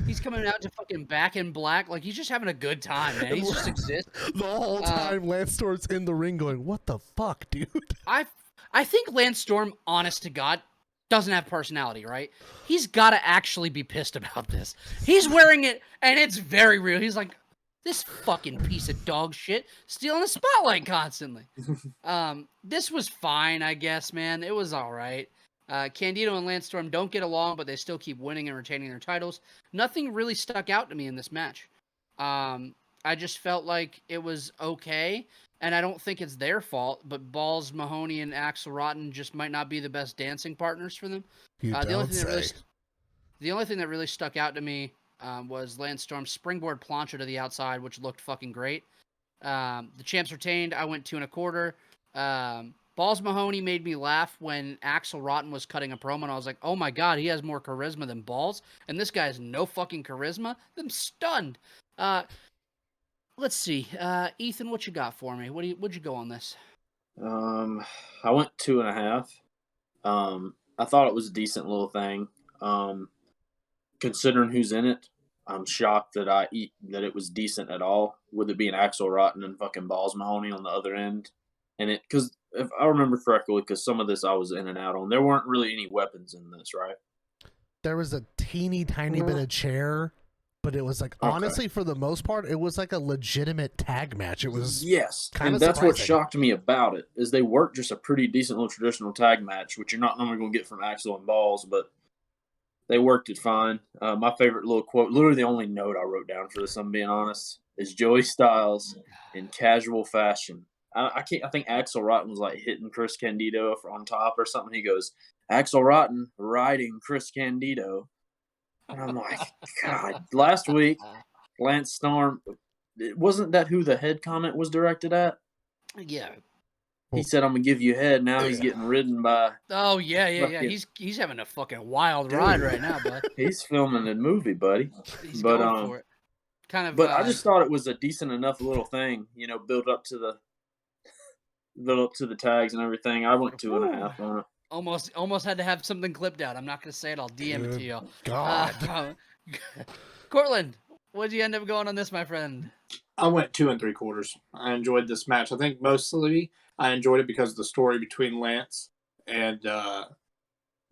He's coming out to fucking Back in Black. Like, he's just having a good time, man. He's just existing. The whole time Lance Storm's in the ring going, what the fuck, dude? I think Lance Storm, honest to God, doesn't have personality, right? He's got to actually be pissed about this. He's wearing it, and it's very real. He's like, this fucking piece of dog shit stealing the spotlight constantly. This was fine, I guess, man. It was all right. Candido and Lance Storm don't get along, but they still keep winning and retaining their titles. Nothing really stuck out to me in this match. I just felt like it was okay, and I don't think it's their fault, but Balls Mahoney and Axel Rotten just might not be the best dancing partners for them. You The don't say. only thing that really stuck out to me was Lance Storm's springboard plancha to the outside, which looked fucking great. The champs retained. I went 2 1/4. Balls Mahoney made me laugh when Axel Rotten was cutting a promo, and I was like, oh my god, he has more charisma than Balls, and this guy has no fucking charisma? I'm stunned. Let's see. Ethan, what you got for me? What'd you go on this? I went 2.5. I thought it was a decent little thing. Considering who's in it, I'm shocked that it was decent at all. With it being Axel Rotten and fucking Balls Mahoney on the other end, and because if I remember correctly, because some of this I was in and out on, there weren't really any weapons in this, right? There was a teeny tiny bit of chair, but it was like, honestly, for the most part, it was like a legitimate tag match. It was Yes, kinda and that's what surprising. shocked me about it, is they worked just a pretty decent little traditional tag match, which you're not normally going to get from Axel and Balls, but they worked it fine. My favorite little quote, literally the only note I wrote down for this, I'm being honest, is Joey Styles in casual fashion. I think Axel Rotten was like hitting Chris Candido on top or something. He goes, Axel Rotten riding Chris Candido. And I'm like, God, last week, Lance Storm, wasn't that who the head comment was directed at? Yeah. He said, I'm going to give you head. Now he's getting ridden by... Oh, yeah. Fucking- He's having a fucking wild ride right now, bud. He's filming a movie, buddy. He's But, going for it. Kind of. But I just thought it was a decent enough little thing, built up to the tags and everything. I went 2.5 on it. almost had to have something clipped out. I'm not going to say it. I'll DM it to you. God. Cortland, what'd you end up going on this, my friend? I went 2 3/4. I enjoyed this match. I think mostly I enjoyed it because of the story between Lance and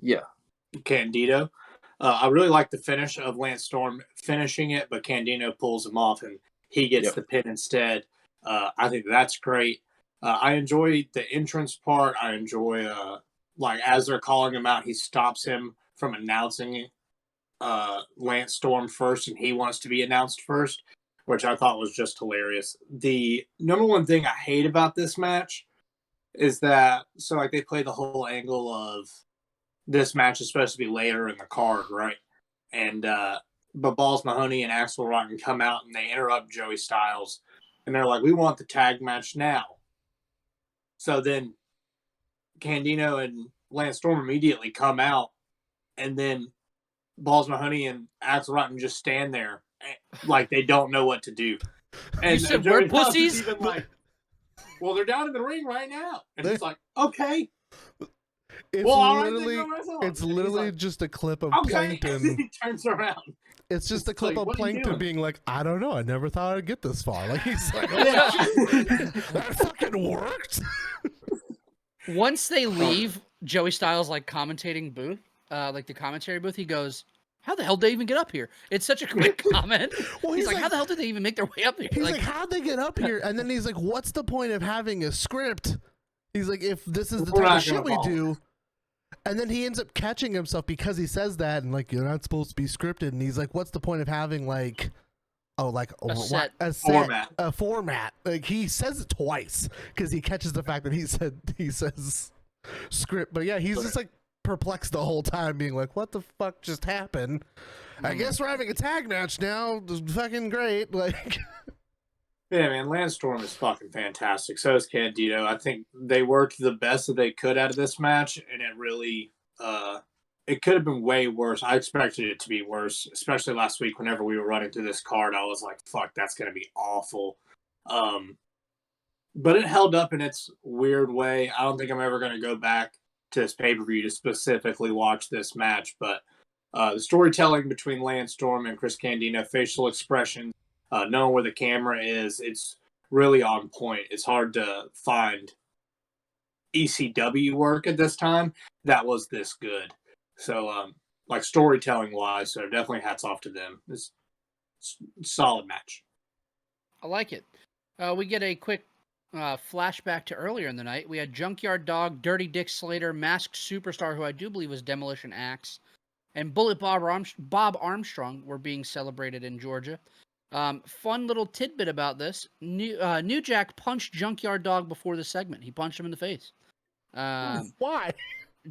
Yeah. Candido. I really like the finish of Lance Storm finishing it, but Candido pulls him off and he gets the pin instead. I think that's great. I enjoy the entrance part. I enjoy, as they're calling him out, he stops him from announcing Lance Storm first, and he wants to be announced first, which I thought was just hilarious. The number one thing I hate about this match is that, they play the whole angle of this match is supposed to be later in the card, right? And, but Balls Mahoney and Axel Rotten come out and they interrupt Joey Styles, and they're like, we want the tag match now. So then Candido and Lance Storm immediately come out, and then Balls Mahoney and Axel Rotten just stand there like they don't know what to do. And You said Joey we're Styles pussies? is even like, well, they're down in the ring right now. And it's like, okay. It's Well, all right, literally, then go wrestle. it's And he's literally like, just a clip of okay. And then Plankton. he turns around. It's just a It's clip like, of what are you Plankton doing? being like, I don't know, I never thought I'd get this far. Like, he's like, oh, Yeah. shit, that fucking worked. Once they leave, Joey Styles like commentating booth, like the commentary booth, he goes, "How the hell did they even get up here?" It's such a quick comment. Well, he's like, "How the hell did they even make their way up here?" He's like, how'd they get up here? And then he's like, what's the point of having a script? He's like, if this is the We're type not of shit gonna we follow. do. And then he ends up catching himself because he says that, and like, you're not supposed to be scripted. And he's like, what's the point of having like, a format? Like he says it twice because he catches the fact that he says script. But yeah, he's just like perplexed the whole time, being like, what the fuck just happened? I guess we're having a tag match now. It's fucking great. Like, Yeah, man, Lance Storm is fucking fantastic. So is Candido. I think they worked the best that they could out of this match, and it really, it could have been way worse. I expected it to be worse, especially last week whenever we were running through this card. I was like, fuck, that's going to be awful. But it held up in its weird way. I don't think I'm ever going to go back to this pay-per-view to specifically watch this match, but the storytelling between Lance Storm and Chris Candido, facial expressions, knowing where the camera is, it's really on point. It's hard to find ECW work at this time that was this good. So, like storytelling wise, so definitely hats off to them. It's solid match. I like it. We get a quick flashback to earlier in the night. We had Junkyard Dog, Dirty Dick Slater, Masked Superstar, who I do believe was Demolition Axe, and Bullet Bob Armstrong were being celebrated in Georgia. Fun little tidbit about this. New Jack punched Junkyard Dog before the segment. He punched him in the face. why?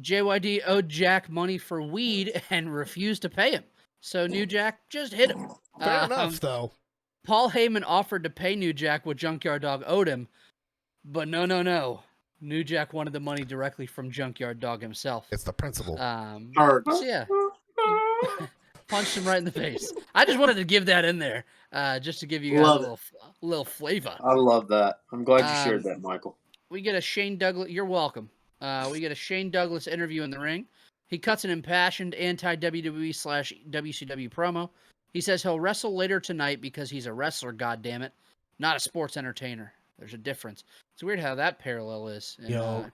JYD owed Jack money for weed and refused to pay him. So New Jack just hit him. Fair enough, though. Paul Heyman offered to pay New Jack what Junkyard Dog owed him, but no. New Jack wanted the money directly from Junkyard Dog himself. It's the principle. So yeah, punched him right in the face. I just wanted to give that in there, just to give you guys a little flavor. I love that. I'm glad you shared that, Michael. We get a Shane Douglas. You're welcome. We get a Shane Douglas interview in the ring. He cuts an impassioned anti-WWE/WCW promo. He says he'll wrestle later tonight because he's a wrestler, goddammit, not a sports entertainer. There's a difference. It's weird how that parallel is. And, you're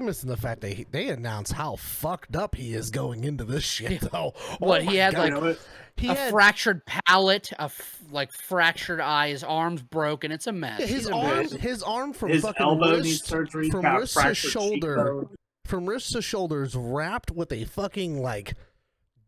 missing the fact that they announced how fucked up he is going into this shit, though. What, he had God. Fractured palate, fractured eye, his arm's broken. It's a mess. Yeah, his arm from His fucking elbow wrist, needs surgery. from got wrist to fractured shoulder, cheekbone. from wrist to shoulders, wrapped with a fucking like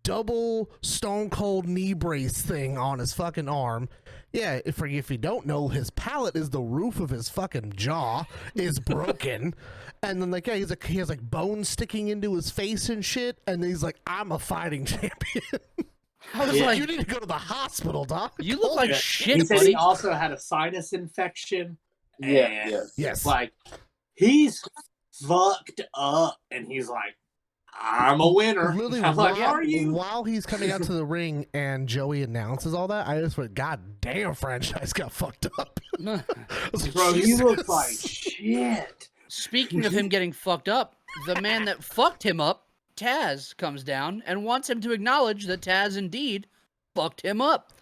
double Stone Cold knee brace thing on his fucking arm. Yeah, if you don't know, his palate is the roof of his fucking jaw is broken, and then he has like bones sticking into his face and shit, and he's like, I'm a fighting champion. I was like, you need to go to the hospital, doc. You look like shit, He said buddy. he also had a sinus infection. Yes. Like, he's fucked up, and he's like, I'm a winner. Literally, I'm like, are you? While he's coming out to the ring and Joey announces all that, I just went, God damn, franchise got fucked up. I was like, Bro, you Jesus. look like shit. Speaking of him getting fucked up, the man that fucked him up, Taz, comes down and wants him to acknowledge that Taz indeed fucked him up.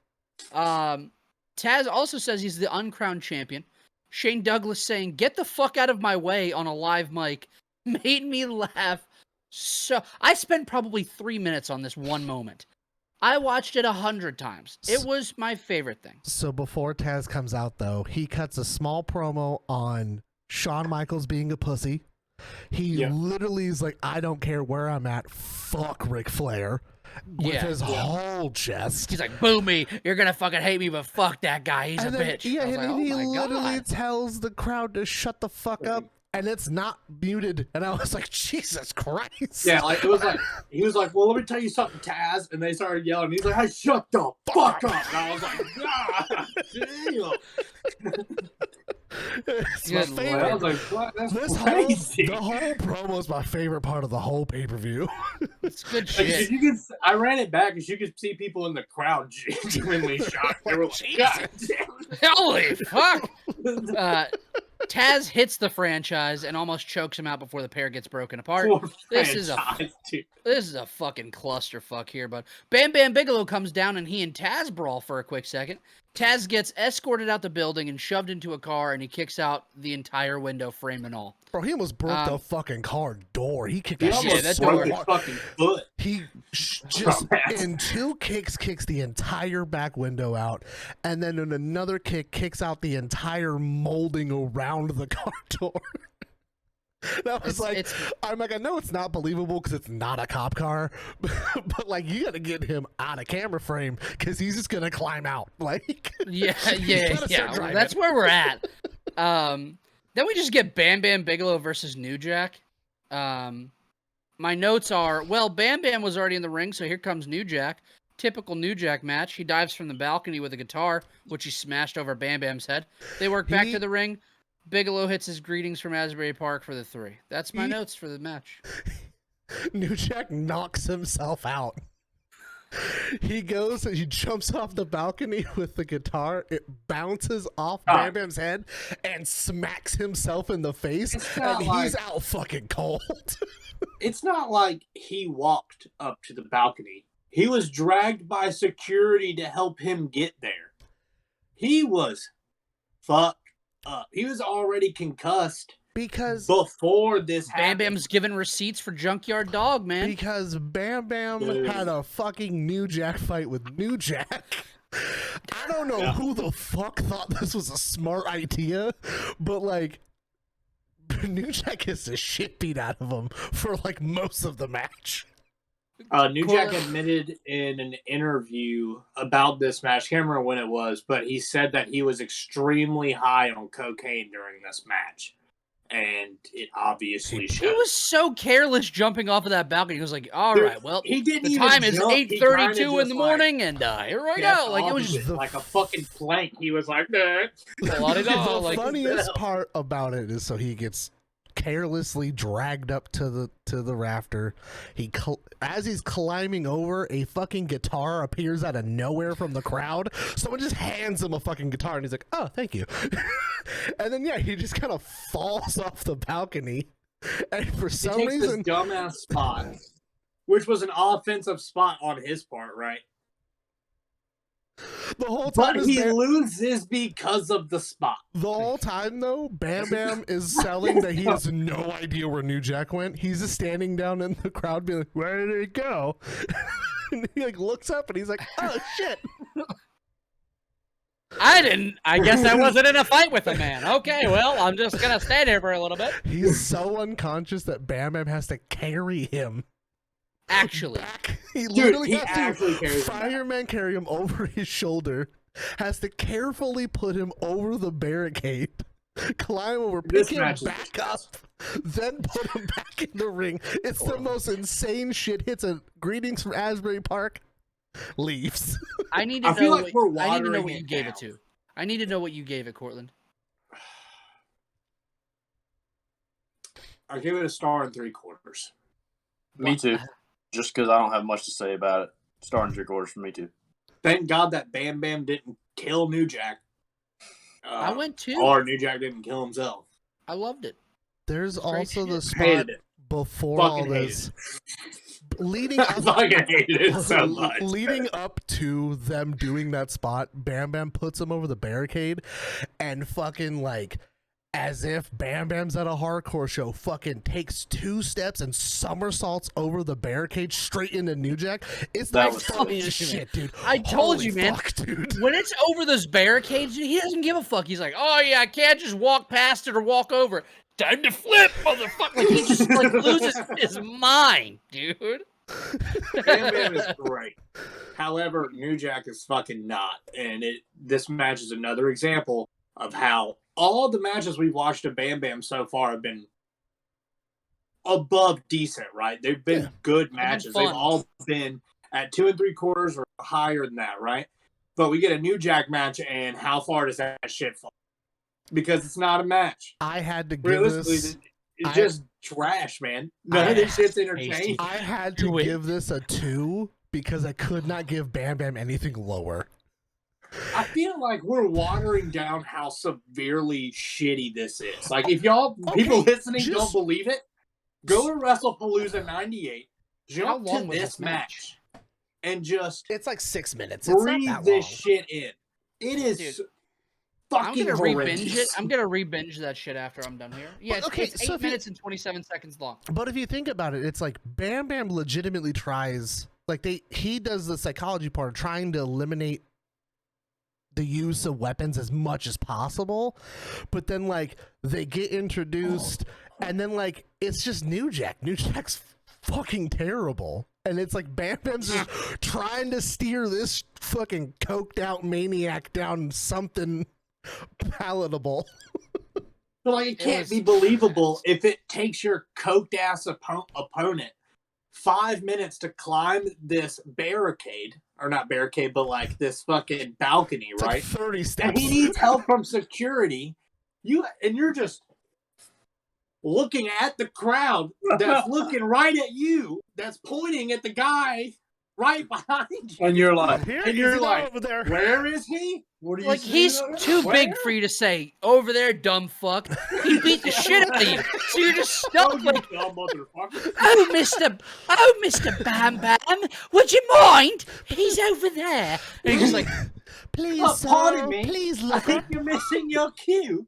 Taz also says he's the uncrowned champion. Shane Douglas saying, "Get the fuck out of my way" on a live mic made me laugh. So I spent probably 3 minutes on this one moment. I watched it 100 times. It was my favorite thing. So before Taz comes out, though, he cuts a small promo on Shawn Michaels being a pussy. He literally is like, I don't care where I'm at. Fuck Ric Flair. With his whole chest. He's like, boo me. You're going to fucking hate me, but fuck that guy. He's and a then, bitch. Yeah, I was and like, he oh my literally God. tells the crowd to shut the fuck up. And it's not muted. And I was like, Jesus Christ. Yeah, like, it was like, he was like, well, let me tell you something, Taz. And they started yelling. He's like, hey, shut the fuck up. And I was like, God damn. It's my Good favorite. I was like, what? That's The crazy. whole promo is my favorite part of the whole pay-per-view. It's good Like, shit. I ran it back because you could see people in the crowd genuinely shocked. They were like, God damn. Holy fuck. Taz hits the franchise and almost chokes him out before the pair gets broken apart. Poor This is a franchise, dude. This is a fucking clusterfuck here, but Bam Bigelow comes down and he and Taz brawl for a quick second. Taz gets escorted out the building and shoved into a car, and he kicks out the entire window frame and all. Bro, he almost broke the fucking car door. He kicked He that almost shit broke so his hard. fucking foot. He just in 2 kicks kicks the entire back window out, and then in another kick kicks out the entire molding around the car door. That was I'm like, I know it's not believable because it's not a cop car, but like, you got to get him out of camera frame because he's just gonna climb out. Like, yeah. Well, that's where we're at. Then we just get Bam Bigelow versus New Jack. My notes are, well, Bam was already in the ring, so here comes New Jack. Typical New Jack match. He dives from the balcony with a guitar, which he smashed over Bam's head. They work back to the ring. Bigelow hits his greetings from Asbury Park for the 3. That's my notes for the match. New Jack knocks himself out. He jumps off the balcony with the guitar. It bounces off Bam's head and smacks himself in the face, and he's out fucking cold. It's not like he walked up to the balcony. He was dragged by security to help him get there. He was fucked up. He was already concussed because before this happened. Bam's giving receipts for Junkyard Dog, man. Because Bam had a fucking New Jack fight with New Jack. I don't know who the fuck thought this was a smart idea, but like, New Jack gets the shit beat out of him for like most of the match. New Jack admitted in an interview about this match, I can't remember when it was, but he said that he was extremely high on cocaine during this match. And it obviously showed. He was so careless jumping off of that balcony. He was like, all right, well, he didn't the even time is jump. 8:32 in the morning, and here I go. Like, it was just like a fucking plank. He was like, The funniest part about it is, so he gets carelessly dragged up to the rafter. As he's climbing over, a fucking guitar appears out of nowhere from the crowd. Someone just hands him a fucking guitar, and he's like, "Oh, thank you." And then he just kind of falls off the balcony, and for some reason, this dumbass spot, which was an offensive spot on his part, right? The whole time, but he loses because of the spot. The whole time, though, Bam is selling that he has no idea where New Jack went. He's just standing down in the crowd, being like, "Where did it go?" And he like looks up and he's like, "Oh shit." I guess I wasn't in a fight with a man. Okay, well, I'm just gonna stand here for a little bit. He's so unconscious that Bam has to carry him. Actually, he has to fireman carry him over his shoulder, has to carefully put him over the barricade, climb over, pick him back up, then put him back in the ring. It's the most insane shit. Hits a greetings from Asbury Park, leaves. I need to know what you gave it to. I need to know what you gave it, Cortland. I give it a 1 3/4. Me too. Just because I don't have much to say about it. 1 3/4 for me too. Thank God that Bam didn't kill New Jack. I went 2. Or New Jack didn't kill himself. I loved it. There's also the spot before all this. Leading up, I fucking hated it so much. Leading up to them doing that spot, Bam puts him over the barricade and fucking like, as if Bam's at a hardcore show, fucking takes 2 steps and somersaults over the barricade straight into New Jack. It's that funniest shit, dude. I told you, man. Dude. When it's over those barricades, he doesn't give a fuck. He's like, oh yeah, I can't just walk past it or walk over it. Time to flip, motherfucker. Like, he just like loses his mind, dude. Bam is great. However, New Jack is fucking not. And this match is another example of how all the matches we've watched of Bam so far have been above decent, right? They've been good matches. They've all been at 2 3/4 or higher than that, right? But we get a New Jack match, and how far does that shit fall? Because it's not a match. I had to give this... It's just trash, man. None of this shit's entertaining. I had to give this a 2 because I could not give Bam anything lower. I feel like we're watering down how severely shitty this is. Like, if y'all, people listening, don't believe it, go to Wrestlepalooza 98, jump to this match, and just... It's like 6 minutes. Breathe this shit in. It is fucking horrendous. I'm gonna re-binge that shit after I'm done here. Yeah, it's 8 minutes and 27 seconds long. But if you think about it, it's like Bam Bam legitimately tries, like he does the psychology part of trying to eliminate the use of weapons as much as possible, but then like they get introduced and then like it's just New Jack. New Jack's fucking terrible. And it's like Bam Bam's just trying to steer this fucking coked out maniac down something palatable. But like, it can't be believable if it takes your coked ass opponent 5 minutes to climb this barricade, or not barricade, but like this fucking balcony, It's right? like 30 steps. And he needs help from security. You're just looking at the crowd that's looking right at you, that's pointing at the guy right behind you. And you're like, over there. Where is he? What are you Like, he's too big for you to say, over there, dumb fuck. He beat the shit out of you. So you're just stuck like, dumb motherfucker. oh, Mr. Bam Bam, would you mind? He's over there. And he's just like, Please, sir, pardon me. please I look think you're missing your cue.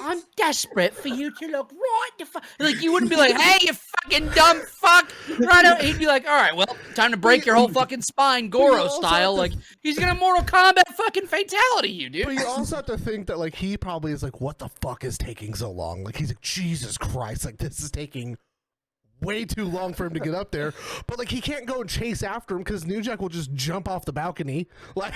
I'm desperate for you to look right the fuck. Like, you wouldn't be like, hey, you fucking dumb fuck. Right out. He'd be like, all right, well, time to break your whole fucking spine, Goro style. Like, he's gonna Mortal Kombat fucking fatality you, dude. But you also have to think that, like, he probably is like, what the fuck is taking so long? Like, he's like, Jesus Christ, like, this is taking way too long for him to get up there. But, like, he can't go and chase after him because New Jack will just jump off the balcony. Like...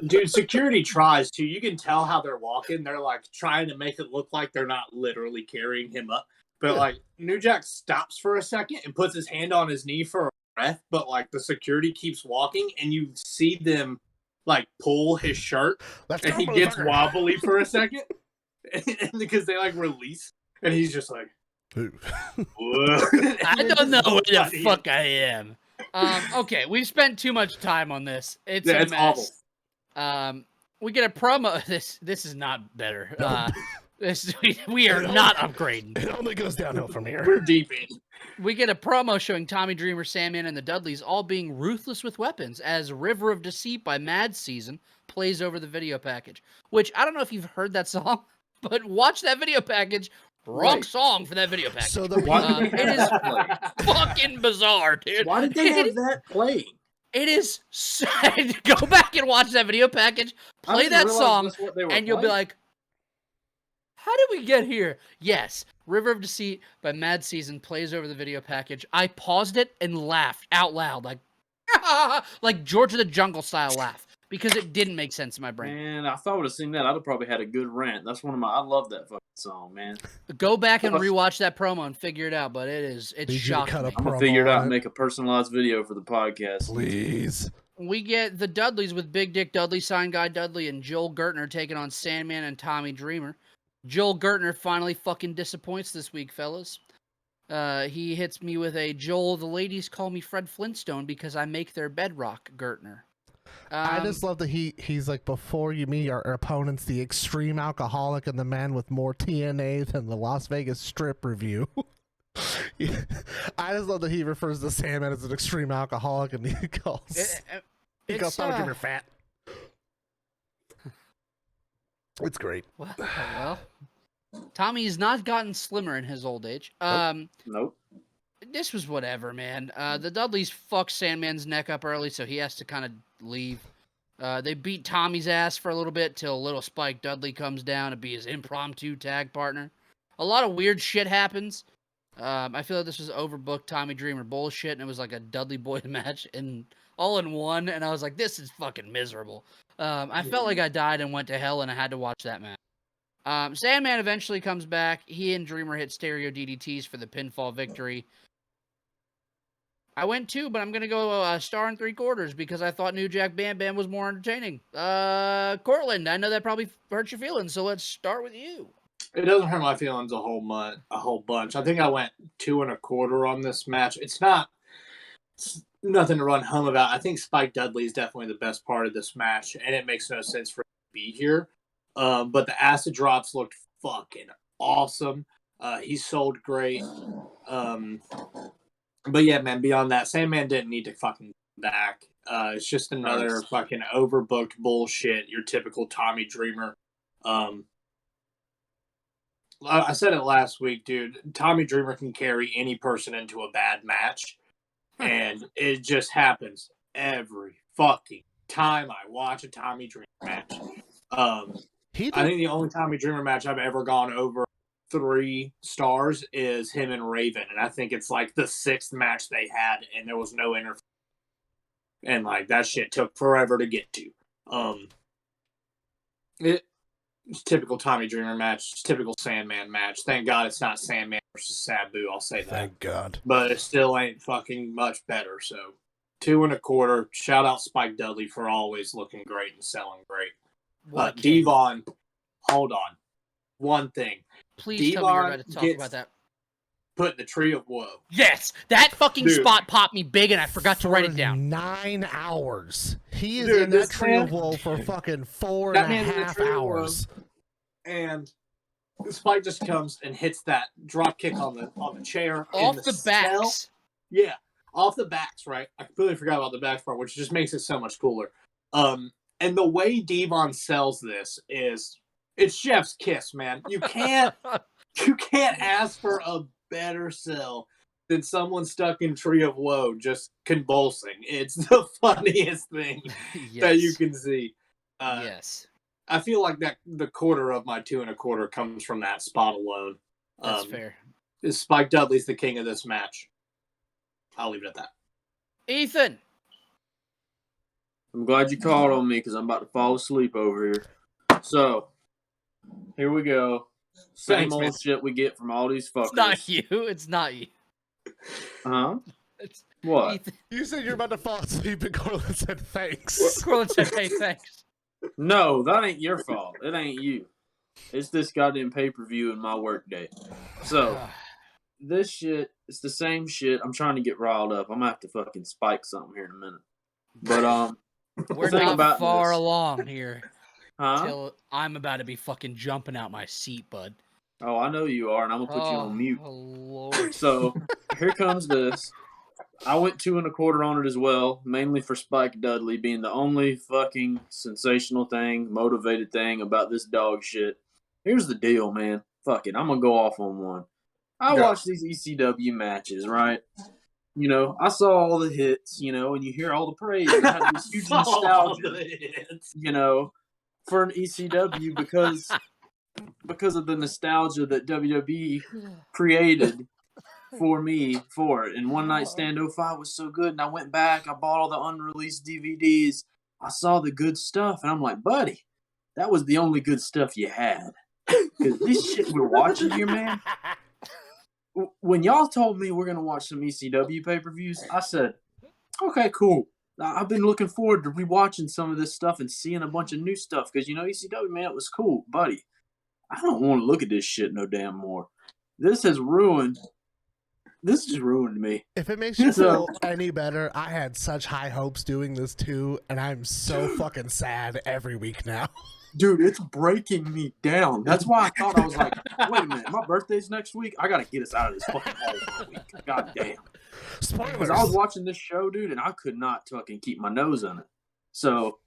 Dude, security tries to. You can tell how they're walking. They're like trying to make it look like they're not literally carrying him up. But like New Jack stops for a second and puts his hand on his knee for a breath. But like the security keeps walking and you see them like pull his shirt and he gets wobbly for a second. And because they like release and he's just like, I don't know where the fuck I am. Okay, we've spent too much time on this. It's a mess. Awful. We get a promo. This is not better. We are not upgrading. It only goes downhill from here. We're deep in. We get a promo showing Tommy Dreamer, Sandman, and the Dudleys all being ruthless with weapons as River of Deceit by Mad Season plays over the video package. Which, I don't know if you've heard that song, but watch that video package. Wrong song for that video package. So it is fucking bizarre, dude. Why did they have that playing? It is go back and watch that video package, play that song, and you'll be like, how did we get here? Yes, River of Deceit by Mad Season plays over the video package. I paused it and laughed out loud, like George of the Jungle style laugh, because it didn't make sense in my brain. Man, I thought I would have seen that. I'd have probably had a good rant. That's one of my. I love that fucking song, man. Go back and rewatch that promo and figure it out. But it's shocking. I'm gonna figure it out and make a personalized video for the podcast. Please. We get the Dudleys with Big Dick Dudley, Sign Guy Dudley, and Joel Gertner taking on Sandman and Tommy Dreamer. Joel Gertner finally fucking disappoints this week, fellas. He hits me with a Joel, the ladies call me Fred Flintstone because I make their bedrock, Gertner. I just love that he's like, before you meet our opponents, the extreme alcoholic and the man with more TNA than the Las Vegas Strip review. I just love that he refers to Sandman as an extreme alcoholic and he calls Tommy Dreamer fat. It's great. Well, Tommy's not gotten slimmer in his old age. Nope. This was whatever, man. The Dudleys fucked Sandman's neck up early, so he has to kind of leave. They beat Tommy's ass for a little bit till little Spike Dudley comes down to be his impromptu tag partner. A lot of weird shit happens. I feel like this was overbooked Tommy Dreamer bullshit, and it was like a Dudley Boy match all in one, and I was like, this is fucking miserable. I felt like I died and went to hell, and I had to watch that match. Sandman eventually comes back. He and Dreamer hit stereo DDTs for the pinfall victory. I went 2, but I'm going to go a star and 3/4 because I thought New Jack Bam Bam was more entertaining. Cortland, I know that probably hurt your feelings, so let's start with you. It doesn't hurt my feelings a whole bunch. I think I went 2 1/4 on this match. It's not nothing to run home about. I think Spike Dudley is definitely the best part of this match, and it makes no sense for him to be here. But the acid drops looked fucking awesome. He sold great. But yeah, man, beyond that, Sandman didn't need to fucking come back. It's just another fucking overbooked bullshit. Your typical Tommy Dreamer. I said it last week, dude. Tommy Dreamer can carry any person into a bad match. And it just happens every fucking time I watch a Tommy Dreamer match. I think the only Tommy Dreamer match I've ever gone over 3 stars is him and Raven. And I think it's like the 6th match they had, and there was no interference. And like that shit took forever to get to. It's typical Tommy Dreamer match. It's typical Sandman match. Thank God it's not Sandman versus Sabu. I'll say that. Thank God. But it still ain't fucking much better. So 2 1/4. Shout out Spike Dudley for always looking great and selling great. Devon, hold on. One thing. Please tell me you're about to talk about that. Put in the Tree of Woe. Yes, that fucking spot popped me big, and I forgot to write it down. 9 hours. He is in that Tree of Woe for fucking 4.5 hours. And Spike just comes and hits that drop kick on the chair. Off the backs. Yeah, off the backs, right? I completely forgot about the backs part, which just makes it so much cooler. And the way Devon sells this is, it's chef's kiss, man. You can't ask for a better sell than someone stuck in Tree of Woe just convulsing. It's the funniest thing that you can see. Yes. I feel like that the quarter of my 2 1/4 comes from that spot alone. That's fair. Spike Dudley's the king of this match. I'll leave it at that. Ethan! I'm glad you called on me because I'm about to fall asleep over here. So, here we go. Same old shit we get from all these fuckers. It's not you. It's not you. Huh? What? Ethan. You said you're about to fall asleep and Corlin said thanks. Corlin said, hey, thanks. No, that ain't your fault. It ain't you. It's this goddamn pay-per-view in my work day. So, this shit, it's the same shit. I'm trying to get riled up. I'm gonna have to fucking spike something here in a minute. But, we're not far along here. Huh? Till I'm about to be fucking jumping out my seat, bud. Oh, I know you are, and I'm gonna put you on mute. Oh, Lord. So, here comes this. I went 2 1/4 on it as well, mainly for Spike Dudley being the only fucking sensational thing, motivated thing about this dog shit. Here's the deal, man. Fuck it, I'm gonna go off on one. I watch these ECW matches, right? You know, I saw all the hits, you know, and you hear all the praise. And I had this huge nostalgia, you know, for an ECW because of the nostalgia that WWE created for me for it. And One Night Stand 05 was so good, and I went back, I bought all the unreleased DVDs, I saw the good stuff, and I'm like, buddy, that was the only good stuff you had. Because this shit we're watching here, man, when y'all told me we're going to watch some ECW pay-per-views, I said, okay, cool. I've been looking forward to rewatching some of this stuff and seeing a bunch of new stuff. Because, you know, ECW, man, it was cool. Buddy, I don't want to look at this shit no damn more. This just ruined me. If it makes you feel any better, I had such high hopes doing this too, and I'm so fucking sad every week now. Dude, it's breaking me down. That's why I thought, I was like, wait a minute, my birthday's next week? I gotta get us out of this fucking hole for a week. God damn. Spoilers. Because I was watching this show, dude, and I could not fucking keep my nose in it. So,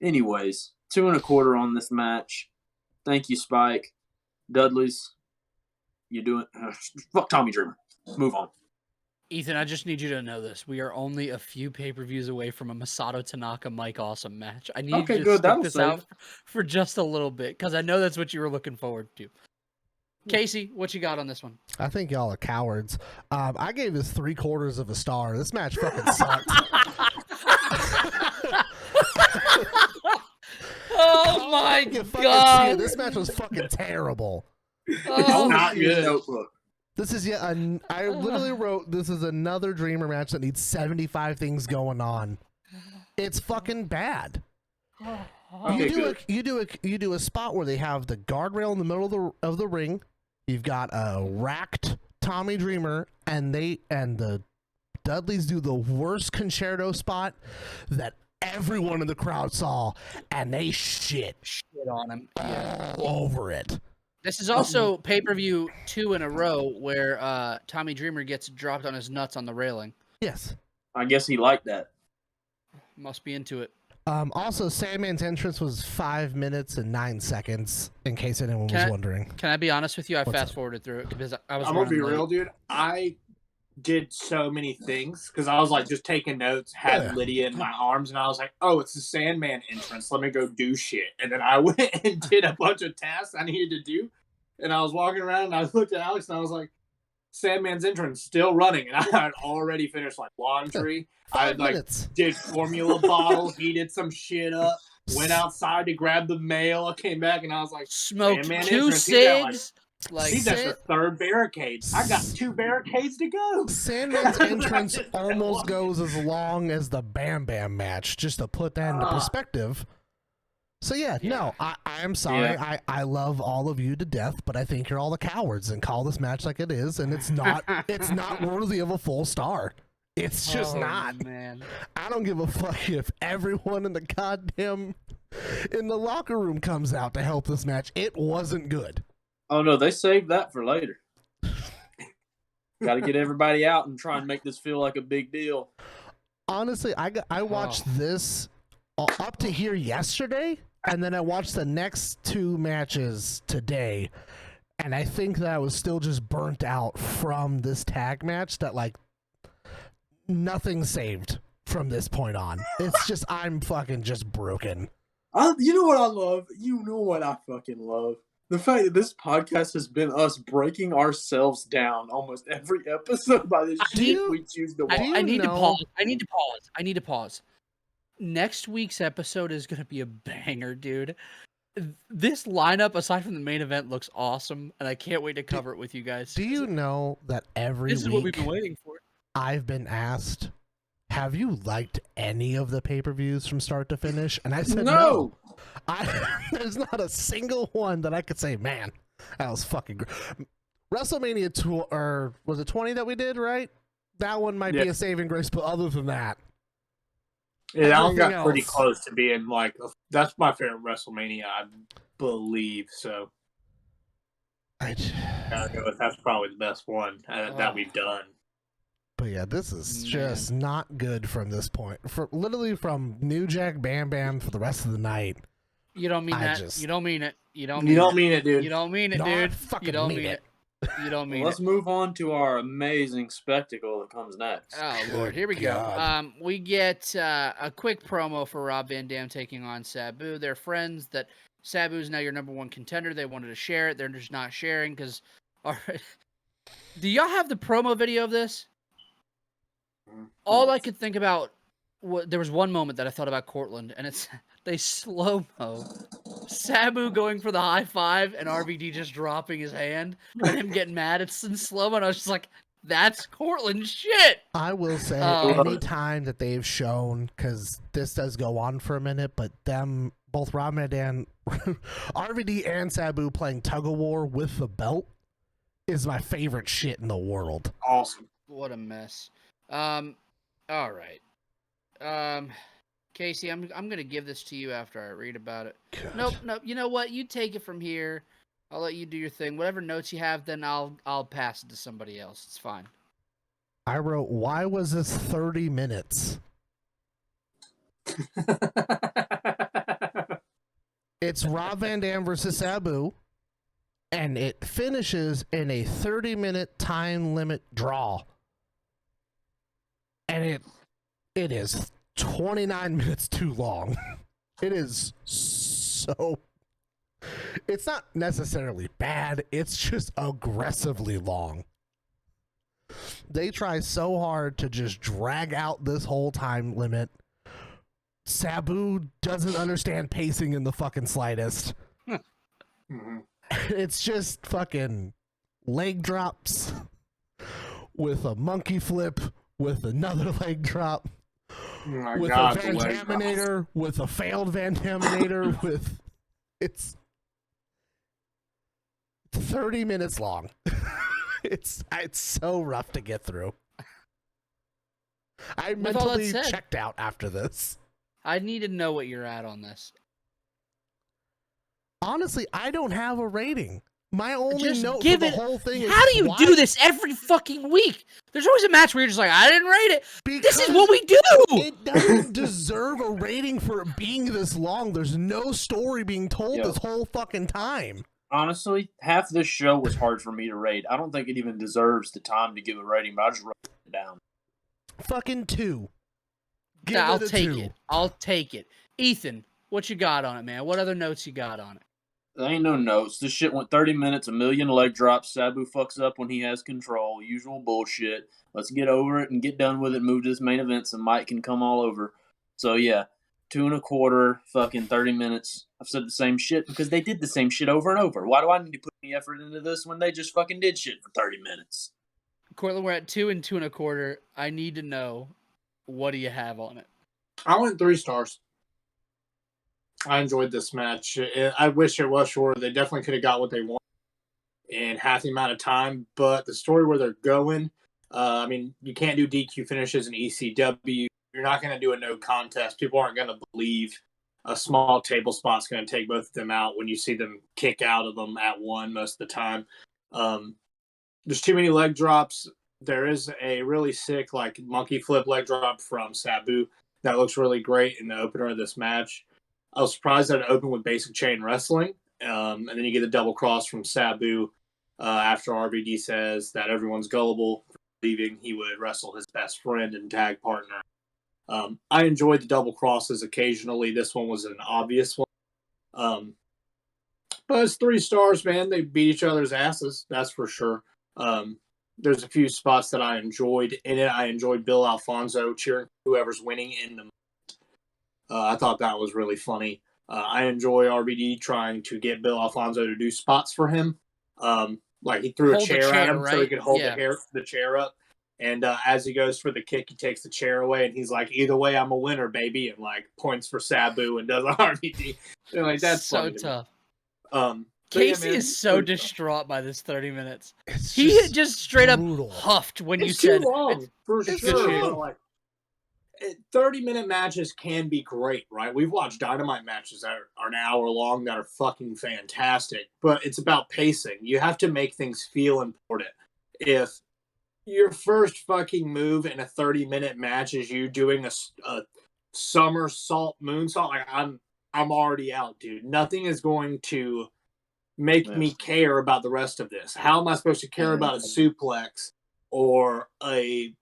anyways, 2 1/4 on this match. Thank you, Spike. Dudley's, you doing... fuck Tommy Dreamer. Move on. Ethan, I just need you to know this. We are only a few pay-per-views away from a Masato Tanaka Mike Awesome match. I need you to stick this out for just a little bit, because I know that's what you were looking forward to. Casey, what you got on this one? I think y'all are cowards. I gave this 3/4 of a star. This match fucking sucked. Oh my god! This match was fucking terrible. Oh, not good. Notebook. This is I literally wrote, this is another Dreamer match that needs 75 things going on. It's fucking bad. Okay, you do a spot where they have the guardrail in the middle of the ring. You've got a racked Tommy Dreamer and the Dudleys do the worst concerto spot that everyone in the crowd saw, and they shit on him. all over it. This is also pay-per-view 2 in a row where Tommy Dreamer gets dropped on his nuts on the railing. Yes. I guess he liked that. Must be into it. Also, Sandman's entrance was 5 minutes and 9 seconds, in case anyone was wondering. Can I be honest with you? I What's fast-forwarded through it because I was I'm gonna be running late. real, dude. I did so many things because I was like just taking notes, had Lydia in my arms, and I was like, oh, it's the Sandman entrance. Let me go do shit. And then I went and did a bunch of tasks I needed to do. And I was walking around and I looked at Alex and I was like, Sandman's entrance still running. And I had already finished like laundry. I did formula bottles, heated some shit up, went outside to grab the mail. I came back and I was like, smoked Sandman 2 entrance. cigs. He's at the third barricade. I got 2 barricades to go. Sandman's entrance almost goes as long as the Bam Bam match, just to put that into perspective. So no, I'm sorry. Yeah. I love all of you to death, but I think you're all the cowards and call this match like it is, and it's not worthy of a full star. It's just not. Man. I don't give a fuck if everyone in the locker room comes out to help this match. It wasn't good. Oh no, they saved that for later. Got to get everybody out and try and make this feel like a big deal. Honestly, I watched this up to here yesterday, and then I watched the next 2 matches today, and I think that I was still just burnt out from this tag match that like nothing saved from this point on. It's just I'm fucking just broken. You know what I love? You know what I fucking love? The fact that this podcast has been us breaking ourselves down almost every episode by the shit we choose to watch. I need to pause. Next week's episode is going to be a banger, dude. This lineup, aside from the main event, looks awesome, and I can't wait to cover it with you guys. Do you know that every This is week what we've been waiting for. I've been asked, have you liked any of the pay-per-views from start to finish? And I said no. There's not a single one that I could say, man, that was fucking great. WrestleMania 2, or was it 20 that we did, right? That one might be a saving grace, but other than that. Yeah, that one got pretty close to being like, that's my favorite WrestleMania, I believe, so. That's probably the best one that we've done. But yeah, this is just not good from this point. Literally from New Jack Bam Bam for the rest of the night. You don't mean that. You don't mean it. You don't mean it, dude. You don't mean it, No, I dude. fucking You don't mean mean it. You don't mean Let's it. move on to our amazing spectacle that comes next. Oh, Lord. Here we go. We get a quick promo for Rob Van Dam taking on Sabu. They're friends that Sabu is now your number 1 contender. They wanted to share it. They're just not sharing because... All right. Do y'all have the promo video of this? All I could think about... There was one moment that I thought about Cortland, and it's... They slow-mo Sabu going for the high five and RVD just dropping his hand and him getting mad. It's in slow-mo, and I was just like, that's Cortland shit! I will say, any time that they've shown, because this does go on for a minute, but them, both Rob Van Dam, RVD and Sabu playing tug-of-war with the belt is my favorite shit in the world. Awesome. What a mess. All right. Casey, I'm gonna give this to you after I read about it. God. Nope. You know what? You take it from here. I'll let you do your thing. Whatever notes you have, then I'll pass it to somebody else. It's fine. I wrote, why was this 30 minutes? It's Rob Van Dam versus Sabu, and it finishes in a 30-minute time limit draw. And it is 29 minutes too long. It is so... It's not necessarily bad, it's just aggressively long. They try so hard to just drag out this whole time limit. Sabu doesn't understand pacing in the fucking slightest. It's just fucking leg drops with a monkey flip, with another leg drop. With a Van Daminator, with a failed Van Daminator, with... It's 30 minutes long. It's so rough to get through. I With all that mentally said- checked out after this. I need to know what you're at on this. Honestly, I don't have a rating. My only Just note for give the it. whole thing is How do you why- do this every fucking week? There's always a match where you're just like, I didn't rate it. This is Because what we do. it doesn't deserve a rating for it being this long. There's no story being told Yo. this whole fucking time. Honestly, half this show was hard for me to rate. I don't think it even deserves the time to give a rating, but I just wrote it down. Fucking 2. Give I'll it a take 2. it. I'll take it. Ethan, what you got on it, man? What other notes you got on it? There ain't no notes. This shit went 30 minutes, a million leg drops. Sabu fucks up when he has control. Usual bullshit. Let's get over it and get done with it. Move to this main event so Mike can come all over. So yeah, 2.25 fucking 30 minutes. I've said the same shit because they did the same shit over and over. Why do I need to put any effort into this when they just fucking did shit for 30 minutes? Cortland, we're at 2 and 2.25. I need to know, what do you have on it? I went 3 stars. I enjoyed this match. I wish it was shorter. They definitely could have got what they wanted in half the amount of time. But the story where they're going, I mean, you can't do DQ finishes in ECW. You're not going to do a no contest. People aren't going to believe a small table spot's going to take both of them out when you see them kick out of them at one most of the time. There's too many leg drops. There is a really sick like monkey flip leg drop from Sabu that looks really great in the opener of this match. I was surprised that it opened with basic chain wrestling. And then you get a double cross from Sabu after RVD says that everyone's gullible for believing he would wrestle his best friend and tag partner. I enjoyed the double crosses occasionally. This one was an obvious one. But it's 3 stars, man. They beat each other's asses, that's for sure. There's a few spots that I enjoyed in it. I enjoyed Bill Alfonso cheering whoever's winning in the moment. I thought that was really funny. I enjoy RVD trying to get Bill Alfonso to do spots for him. Like he threw a Hold the chair at chair, him so he right? could hold Yeah. the chair up. And as he goes for the kick, he takes the chair away, and he's like, "Either way, I'm a winner, baby!" And like points for Sabu and does an RVD. And like that's so funny to me. tough. So Casey yeah, man, is so it's distraught by this 30 minutes. It's He just straight brutal. up huffed when you It's said too long for it's sure. good shit. But like, 30-minute matches can be great, right? We've watched Dynamite matches that are an hour long that are fucking fantastic, but it's about pacing. You have to make things feel important. If your first fucking move in a 30-minute match is you doing a somersault moonsault, like I'm already out, dude. Nothing is going to make me care about the rest of this. How am I supposed to care about a suplex or a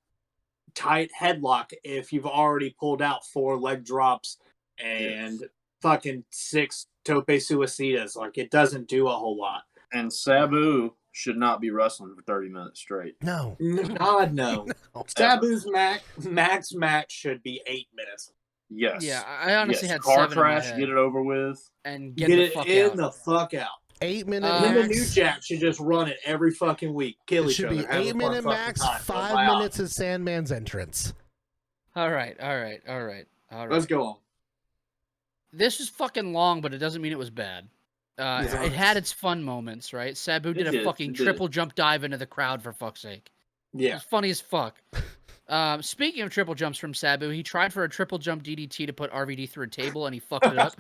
tight headlock if you've already pulled out 4 leg drops and fucking 6 tope suicidas? Like, it doesn't do a whole lot. And Sabu should not be wrestling for 30 minutes straight. No. God, no. No. Sabu's max match should be 8 minutes. Yes. Yeah, I honestly had car 7 in my crash, head. get it over with. And Get get the it fuck in out. the fuck out. 8-minute Uh, Then the max. New Jack should just run it every fucking week. Kill It each should other. be have a fun 8-minute fucking max. time. 5 Wow. minutes is Sandman's entrance. All right. Let's go on. This was fucking long, but it doesn't mean it was bad. Yeah. It had its fun moments, right? Sabu did It a did, fucking it did. triple jump dive into the crowd, for fuck's sake. It Yeah. was funny as fuck. Speaking of triple jumps from Sabu, he tried for a triple jump DDT to put RVD through a table, and he fucked it up.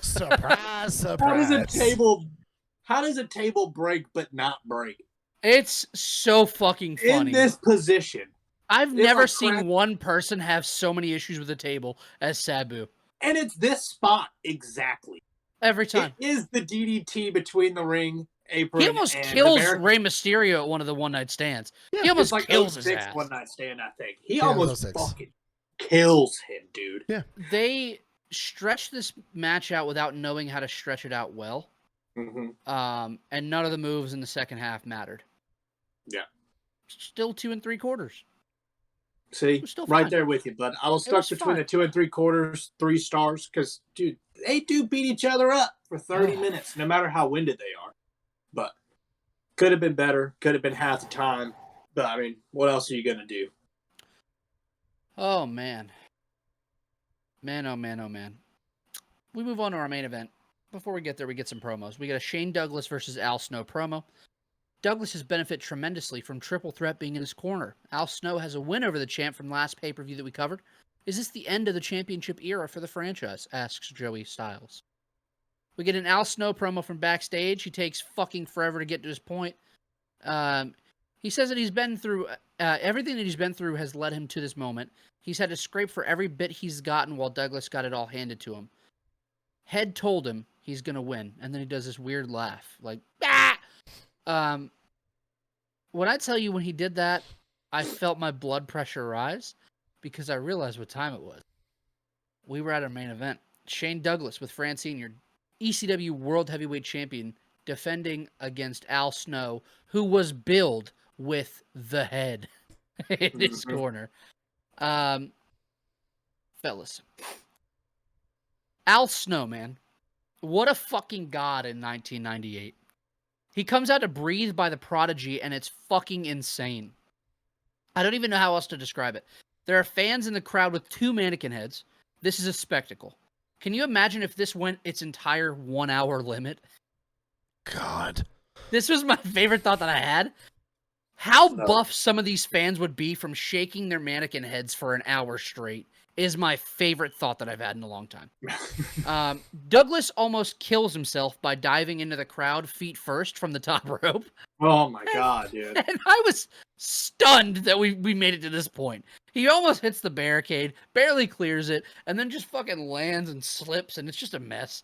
Surprise, surprise. How does a table break but not break? It's so fucking funny. In this position. I've if never I seen crack- one person have so many issues with a table as Sabu. And it's this spot exactly. Every time. It is the DDT between the ring apron. He almost and kills the Rey Mysterio at one of the one-night stands. Yeah, he almost It's like kills his 06 ass. one night stand, I think. He Yeah, almost 06. fucking kills him, dude. They stretched this match out without knowing how to stretch it out well. Mm-hmm. And none of the moves in the second half mattered. Yeah. Still 2 3/4. See, was still right fun. there with you, bud. I was It stuck was between fun. the 2 3/4, 3 stars, because, dude, they do beat each other up for 30 Ugh. minutes, no matter how winded they are. But could have been better. Could have been half the time. But, I mean, what else are you going to do? Oh, man. Man, oh, man, oh, man. We move on to our main event. Before we get there, we get some promos. We got a Shane Douglas versus Al Snow promo. Douglas has benefited tremendously from Triple Threat being in his corner. Al Snow has a win over the champ from last pay-per-view that we covered. Is this the end of the championship era for the franchise? Asks Joey Styles. We get an Al Snow promo from backstage. He takes fucking forever to get to his point. He says that he's been through everything that he's been through has led him to this moment. He's had to scrape for every bit he's gotten while Douglas got it all handed to him. Head told him he's going to win, and then he does this weird laugh. Like, ah! When I tell you when he did that, I felt my blood pressure rise because I realized what time it was. We were at our main event. Shane Douglas with Francine, your ECW World Heavyweight Champion, defending against Al Snow, who was billed with the head in his corner. Fellas. Al Snow, man. What a fucking god in 1998. He comes out to Breathe by the Prodigy, and it's fucking insane. I don't even know how else to describe it. There are fans in the crowd with 2 mannequin heads. This is a spectacle. Can you imagine if this went its entire 1 hour limit? God. This was my favorite thought that I had. How buff some of these fans would be from shaking their mannequin heads for an hour straight is my favorite thought that I've had in a long time. Douglas almost kills himself by diving into the crowd feet first from the top rope. Oh my god, dude. And I was stunned that we made it to this point. He almost hits the barricade, barely clears it, and then just fucking lands and slips, and it's just a mess.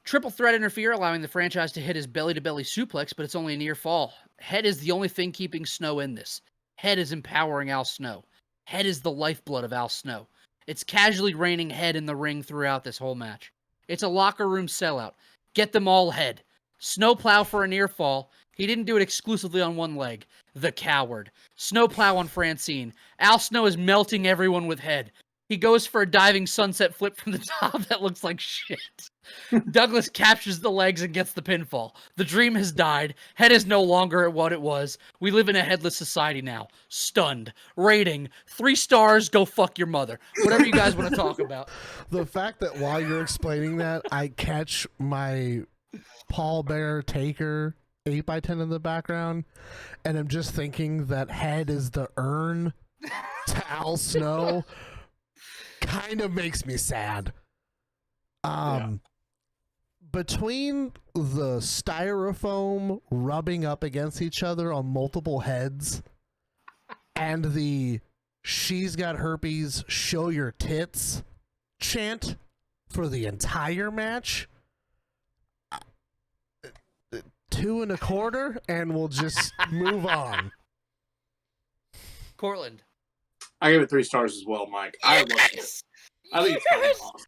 Triple Threat interfere, allowing the franchise to hit his belly-to-belly suplex, but it's only a near fall. Head is the only thing keeping Snow in this. Head is empowering Al Snow. Head is the lifeblood of Al Snow. It's casually raining Head in the ring throughout this whole match. It's a locker room sellout. Get them all Head. Snowplow for a near fall. He didn't do it exclusively on one leg. The coward. Snowplow on Francine. Al Snow is melting everyone with Head. He goes for a diving sunset flip from the top that looks like shit. Douglas captures the legs and gets the pinfall. The dream has died. Head is no longer what it was. We live in a headless society now. Stunned. Rating 3 stars. Go fuck your mother. Whatever you guys want to talk about. The fact that while you're explaining that, I catch my Paul Bear Taker 8x10 in the background, and I'm just thinking that Head is the urn to Al Snow. Kind of makes me sad. Between the styrofoam rubbing up against each other on multiple heads and the "she's got herpes, show your tits" chant for the entire match, 2 1/4, and we'll just move on. Cortland. I give it 3 stars as well, Mike. I love it. I think it's fucking awesome,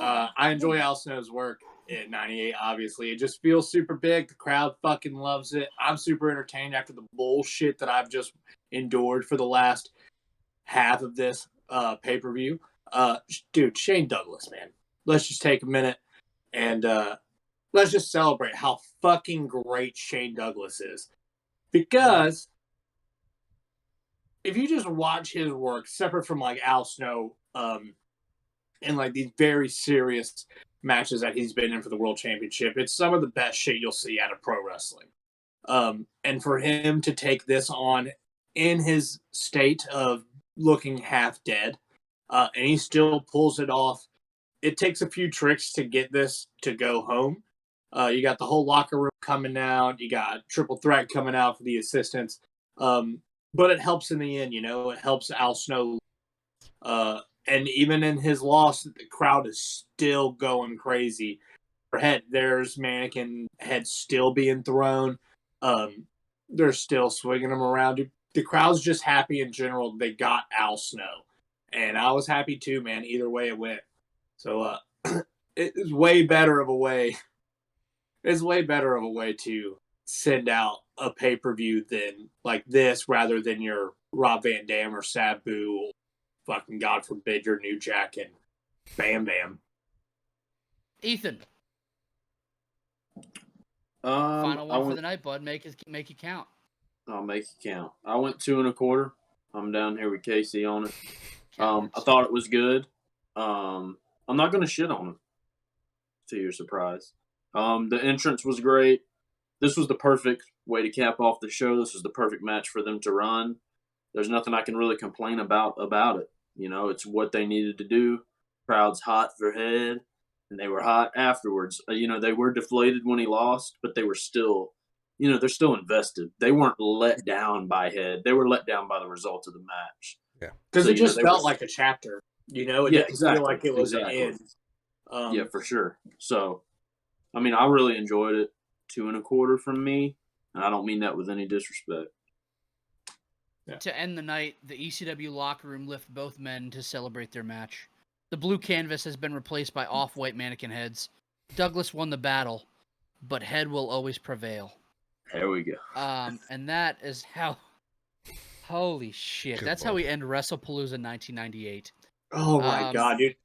man. I enjoy Al Snow's work in 98, obviously. It just feels super big. The crowd fucking loves it. I'm super entertained after the bullshit that I've just endured for the last half of this pay-per-view. Dude, Shane Douglas, man. Let's just take a minute and let's just celebrate how fucking great Shane Douglas is. Because if you just watch his work, separate from like Al Snow, and like these very serious matches that he's been in for the World Championship, it's some of the best shit you'll see out of pro wrestling. And for him to take this on in his state of looking half dead, and he still pulls it off. It takes a few tricks to get this to go home. You got the whole locker room coming out. You got Triple Threat coming out for the assistants. But it helps in the end, you know. It helps Al Snow. And even in his loss, the crowd is still going crazy. For Head, there's mannequin heads still being thrown. They're still swinging them around. The crowd's just happy in general. They got Al Snow. And I was happy too, man. Either way it went. So it's way better of a way. It's way better of a way to send out a pay-per-view than like this, rather than your Rob Van Dam or Sabu, fucking God forbid, your New Jack and Bam Bam. Ethan. Final one for the night, bud. Make it count. I'll make it count. I went 2 1/4. I'm down here with Casey on it. I thought it was good. I'm not going to shit on him, to your surprise. The entrance was great. this was the perfect way to cap off the show. This was the perfect match for them to run. There's nothing I can really complain about it. You know, it's what they needed to do. Crowd's hot for Head, and they were hot afterwards. You know, they were deflated when he lost, but they were still, you know, they're still invested. They weren't let down by Head. They were let down by the result of the match. Yeah. Because So, it you know, just they felt were- like a chapter. You know, it Yeah, didn't exactly, feel like it was exactly. an end. Yeah, for sure. So, I mean, I really enjoyed it. 2 1/4 from me, and I don't mean that with any disrespect. To end the night, the ECW locker room lift both men to celebrate their match. The blue canvas has been replaced by off-white mannequin heads. Douglas won the battle, but Head will always prevail. There we go. And that is how. Holy shit! Good That's how lord. we end WrestlePalooza 1998. Oh my god, dude!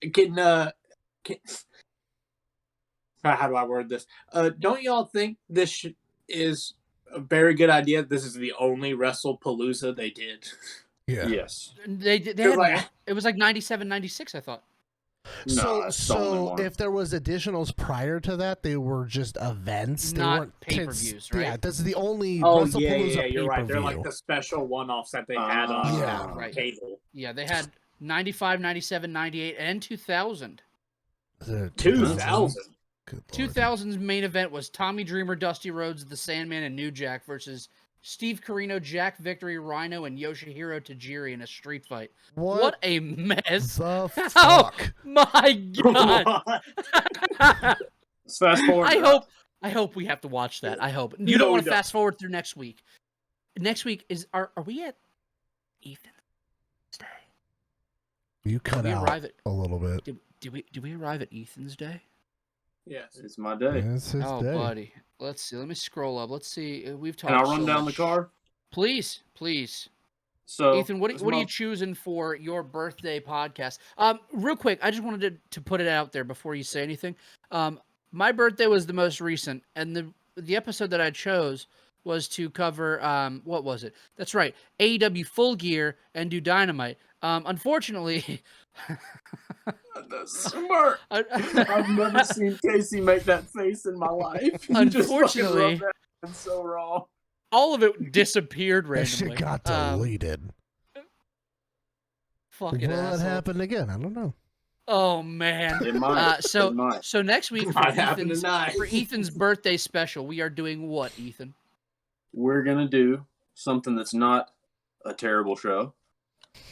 How do I word this? Don't y'all think this is a very good idea? This is the only Wrestlepalooza they did. Yeah. Yes. They had like- more. It was like 97, 96, I thought. No, it's the only So one. if there was additionals prior to that, they were just events. They Not weren't pay-per-views, right? Yeah, this is the only Oh WrestlePalooza yeah, you're right. They're pay-per-view. like the special one-offs that they had on Yeah. Right. cable. Yeah, they had 95, 97, 98, and 2000. Is it 2000. Good lord. 2000's main event was Tommy Dreamer, Dusty Rhodes, The Sandman, and New Jack versus Steve Corino, Jack Victory, Rhino, and Yoshihiro Tajiri in a street fight. What a mess! the Oh fuck? my god! Let's fast forward. I hope we have to watch that. I hope No, you don't want we to fast forward through next week. Next week are we at Ethan's Day? You cut we out arrive at a little bit. did we arrive at Ethan's Day? Yes. It's my day. Yeah, it's his Oh, day. buddy. Let's see. Let me scroll up. Let's see. We've talked. Can I run so down much. the card? Please, please. So, Ethan, what it's are my- you choosing for your birthday podcast? Real quick, I just wanted to put it out there before you say anything. My birthday was the most recent, and the episode that I chose was to cover what was it? That's right, AEW Full Gear and do Dynamite. Unfortunately, That's smart. I've never seen Casey make that face in my life. You just fucking Unfortunately- rubbed that in so wrong. all of it disappeared That randomly. shit got deleted. Fucking Will that asshole. happen again? I don't know. Oh man. It might. So It might. so next week for Might happen Ethan's, tonight. for Ethan's birthday special, we are doing what, Ethan? We're gonna do something that's not a terrible show.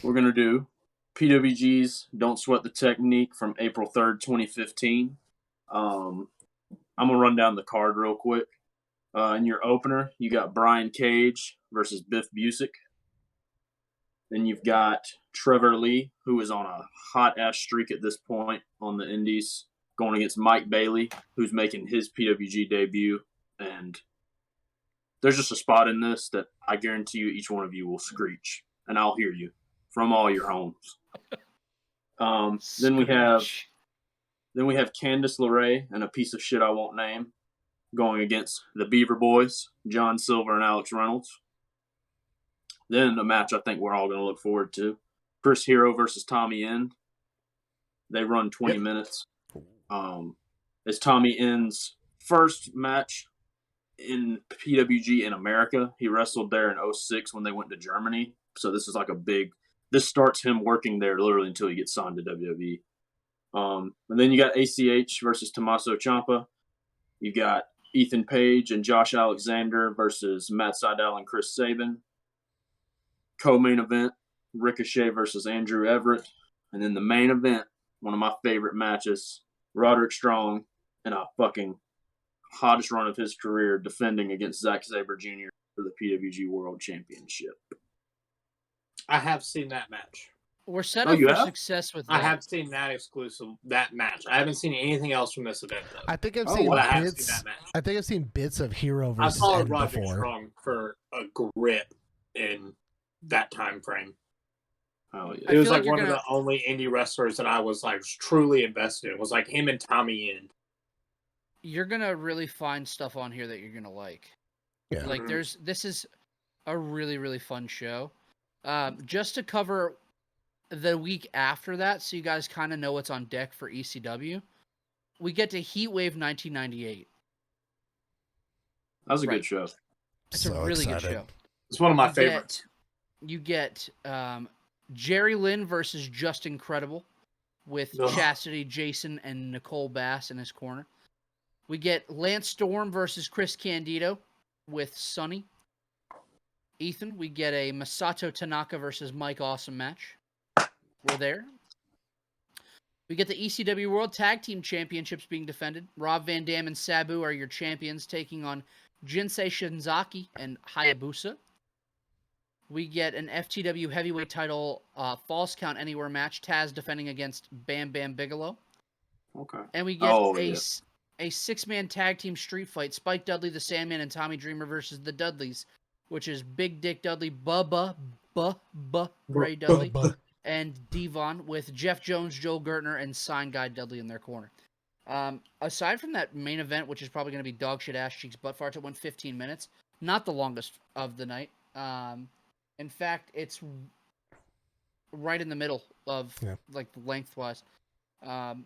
We're gonna do PWG's "Don't Sweat the Technique" from April 3rd, 2015. I'm gonna run down the card real quick. In your opener, you got Brian Cage versus Biff Busick. Then you've got Trevor Lee, who is on a hot ass streak at this point on the Indies, going against Mike Bailey, who's making his PWG debut. And there's just a spot in this that I guarantee you each one of you will screech, and I'll hear you from all your homes. Then we have Candice LeRae and a piece of shit I won't name going against the Beaver Boys, John Silver and Alex Reynolds. Then a match I think we're all going to look forward to. Chris Hero versus Tommy End. They run 20 minutes. It's Tommy End's first match in PWG in America. He wrestled there in 06 when they went to Germany. So this is like this starts him working there literally until he gets signed to WWE. And then you got ACH versus Tommaso Ciampa. You got Ethan Page and Josh Alexander versus Matt Sydal and Chris Sabin. Co-main event, Ricochet versus Andrew Everett. And then the main event, one of my favorite matches, Roderick Strong in a fucking hottest run of his career defending against Zack Sabre Jr. for the PWG World Championship. I have seen that match. We're set Oh, up you for have? success with that. I have seen that match. I haven't seen anything else from this event though. I think I've Oh, seen But I have seen bits. that match. I think I've seen bits of Hero I versus followed End Roderick before. Strong for a grip in that time frame. Oh yeah. I It was feel like like you're one of gonna- the only indie wrestlers that I was like truly invested in. It was like him and Tommy End. You're gonna really find stuff on here that you're gonna like. Yeah. Like Mhm. this is a really, really fun show. Just to cover the week after that, so you guys kind of know what's on deck for ECW. We get to Heatwave 1998. That was a Right. good show. It's So a really excited. good show. It's one of my favorites. You get Jerry Lynn versus Just Incredible with Ugh. Chastity, Jason, and Nicole Bass in his corner. We get Lance Storm versus Chris Candido with Sonny. Ethan, we get a Masato Tanaka versus Mike Awesome match. We're there. We get the ECW World Tag Team Championships being defended. Rob Van Dam and Sabu are your champions, taking on Jinsei Shinzaki and Hayabusa. We get an FTW Heavyweight Title Falls Count Anywhere match. Taz defending against Bam Bam Bigelow. Okay. And we get Oh, a yeah. six-man tag team street fight. Spike Dudley, the Sandman, and Tommy Dreamer versus the Dudleys, which is Big Dick Dudley, Ray Dudley, and Devon, with Jeff Jones, Joel Gertner, and Sign Guy Dudley in their corner. Aside from that main event, which is probably going to be dog shit, ass cheeks, butt farts, it went 15 minutes. Not the longest of the night. In fact, it's right in the middle of like lengthwise.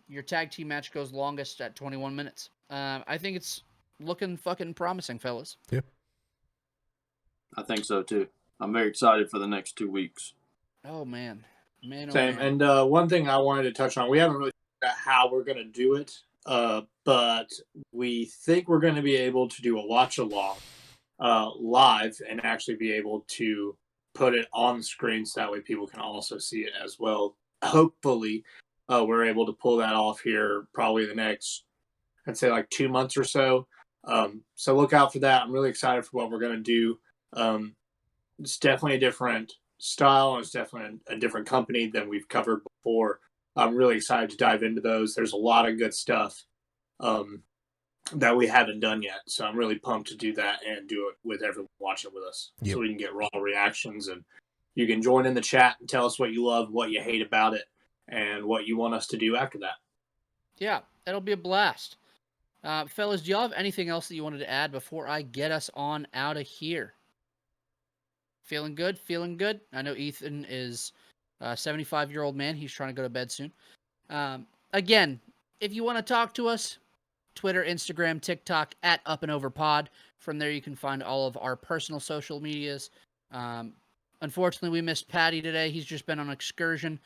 Your tag team match goes longest at 21 minutes. I think it's looking fucking promising, fellas. Yep. I think so too. I'm very excited for the next 2 weeks. Oh man, oh, Same. man. And one thing I wanted to touch on, we haven't really figured out how we're going to do it, but we think we're going to be able to do a watch along live and actually be able to put it on the screen so that way people can also see it as well. Hopefully, we're able to pull that off here probably the next, I'd say, like 2 months or so. So look out for that. I'm really excited for what we're going to do. It's definitely a different style, and it's definitely a different company than we've covered before. I'm really excited to dive into those. There's a lot of good stuff that we haven't done yet, so I'm really pumped to do that and do it with everyone watching with us. Yep. So we can get raw reactions, and you can join in the chat and tell us what you love, what you hate about it, and what you want us to do after that. Yeah, that'll be a blast. Fellas, do y'all have anything else that you wanted to add before I get us on out of here? Feeling good? Feeling good? I know Ethan is a 75-year-old man. He's trying to go to bed soon. Again, if you want to talk to us, Twitter, Instagram, TikTok, at UpAndOverPod. From there, you can find all of our personal social medias. Unfortunately, we missed Patty today. He's just been on an excursion,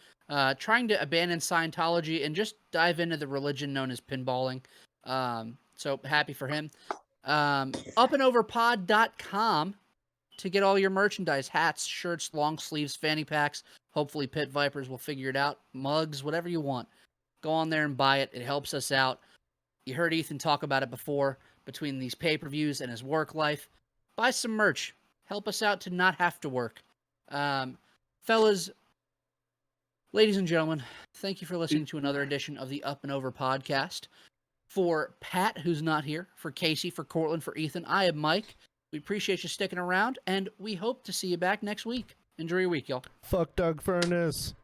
trying to abandon Scientology and just dive into the religion known as pinballing. So happy for him. UpAndOverPod.com to get all your merchandise, hats, shirts, long sleeves, fanny packs. Hopefully Pit Vipers will figure it out. Mugs, whatever you want. Go on there and buy it. It helps us out. You heard Ethan talk about it before, between these pay-per-views and his work life. Buy some merch. Help us out to not have to work. Fellas, ladies and gentlemen, thank you for listening to another edition of the Up and Over podcast. For Pat, who's not here, for Casey, for Cortland, for Ethan, I am Mike. We appreciate you sticking around, and we hope to see you back next week. Enjoy your week, y'all. Fuck Doug Furness.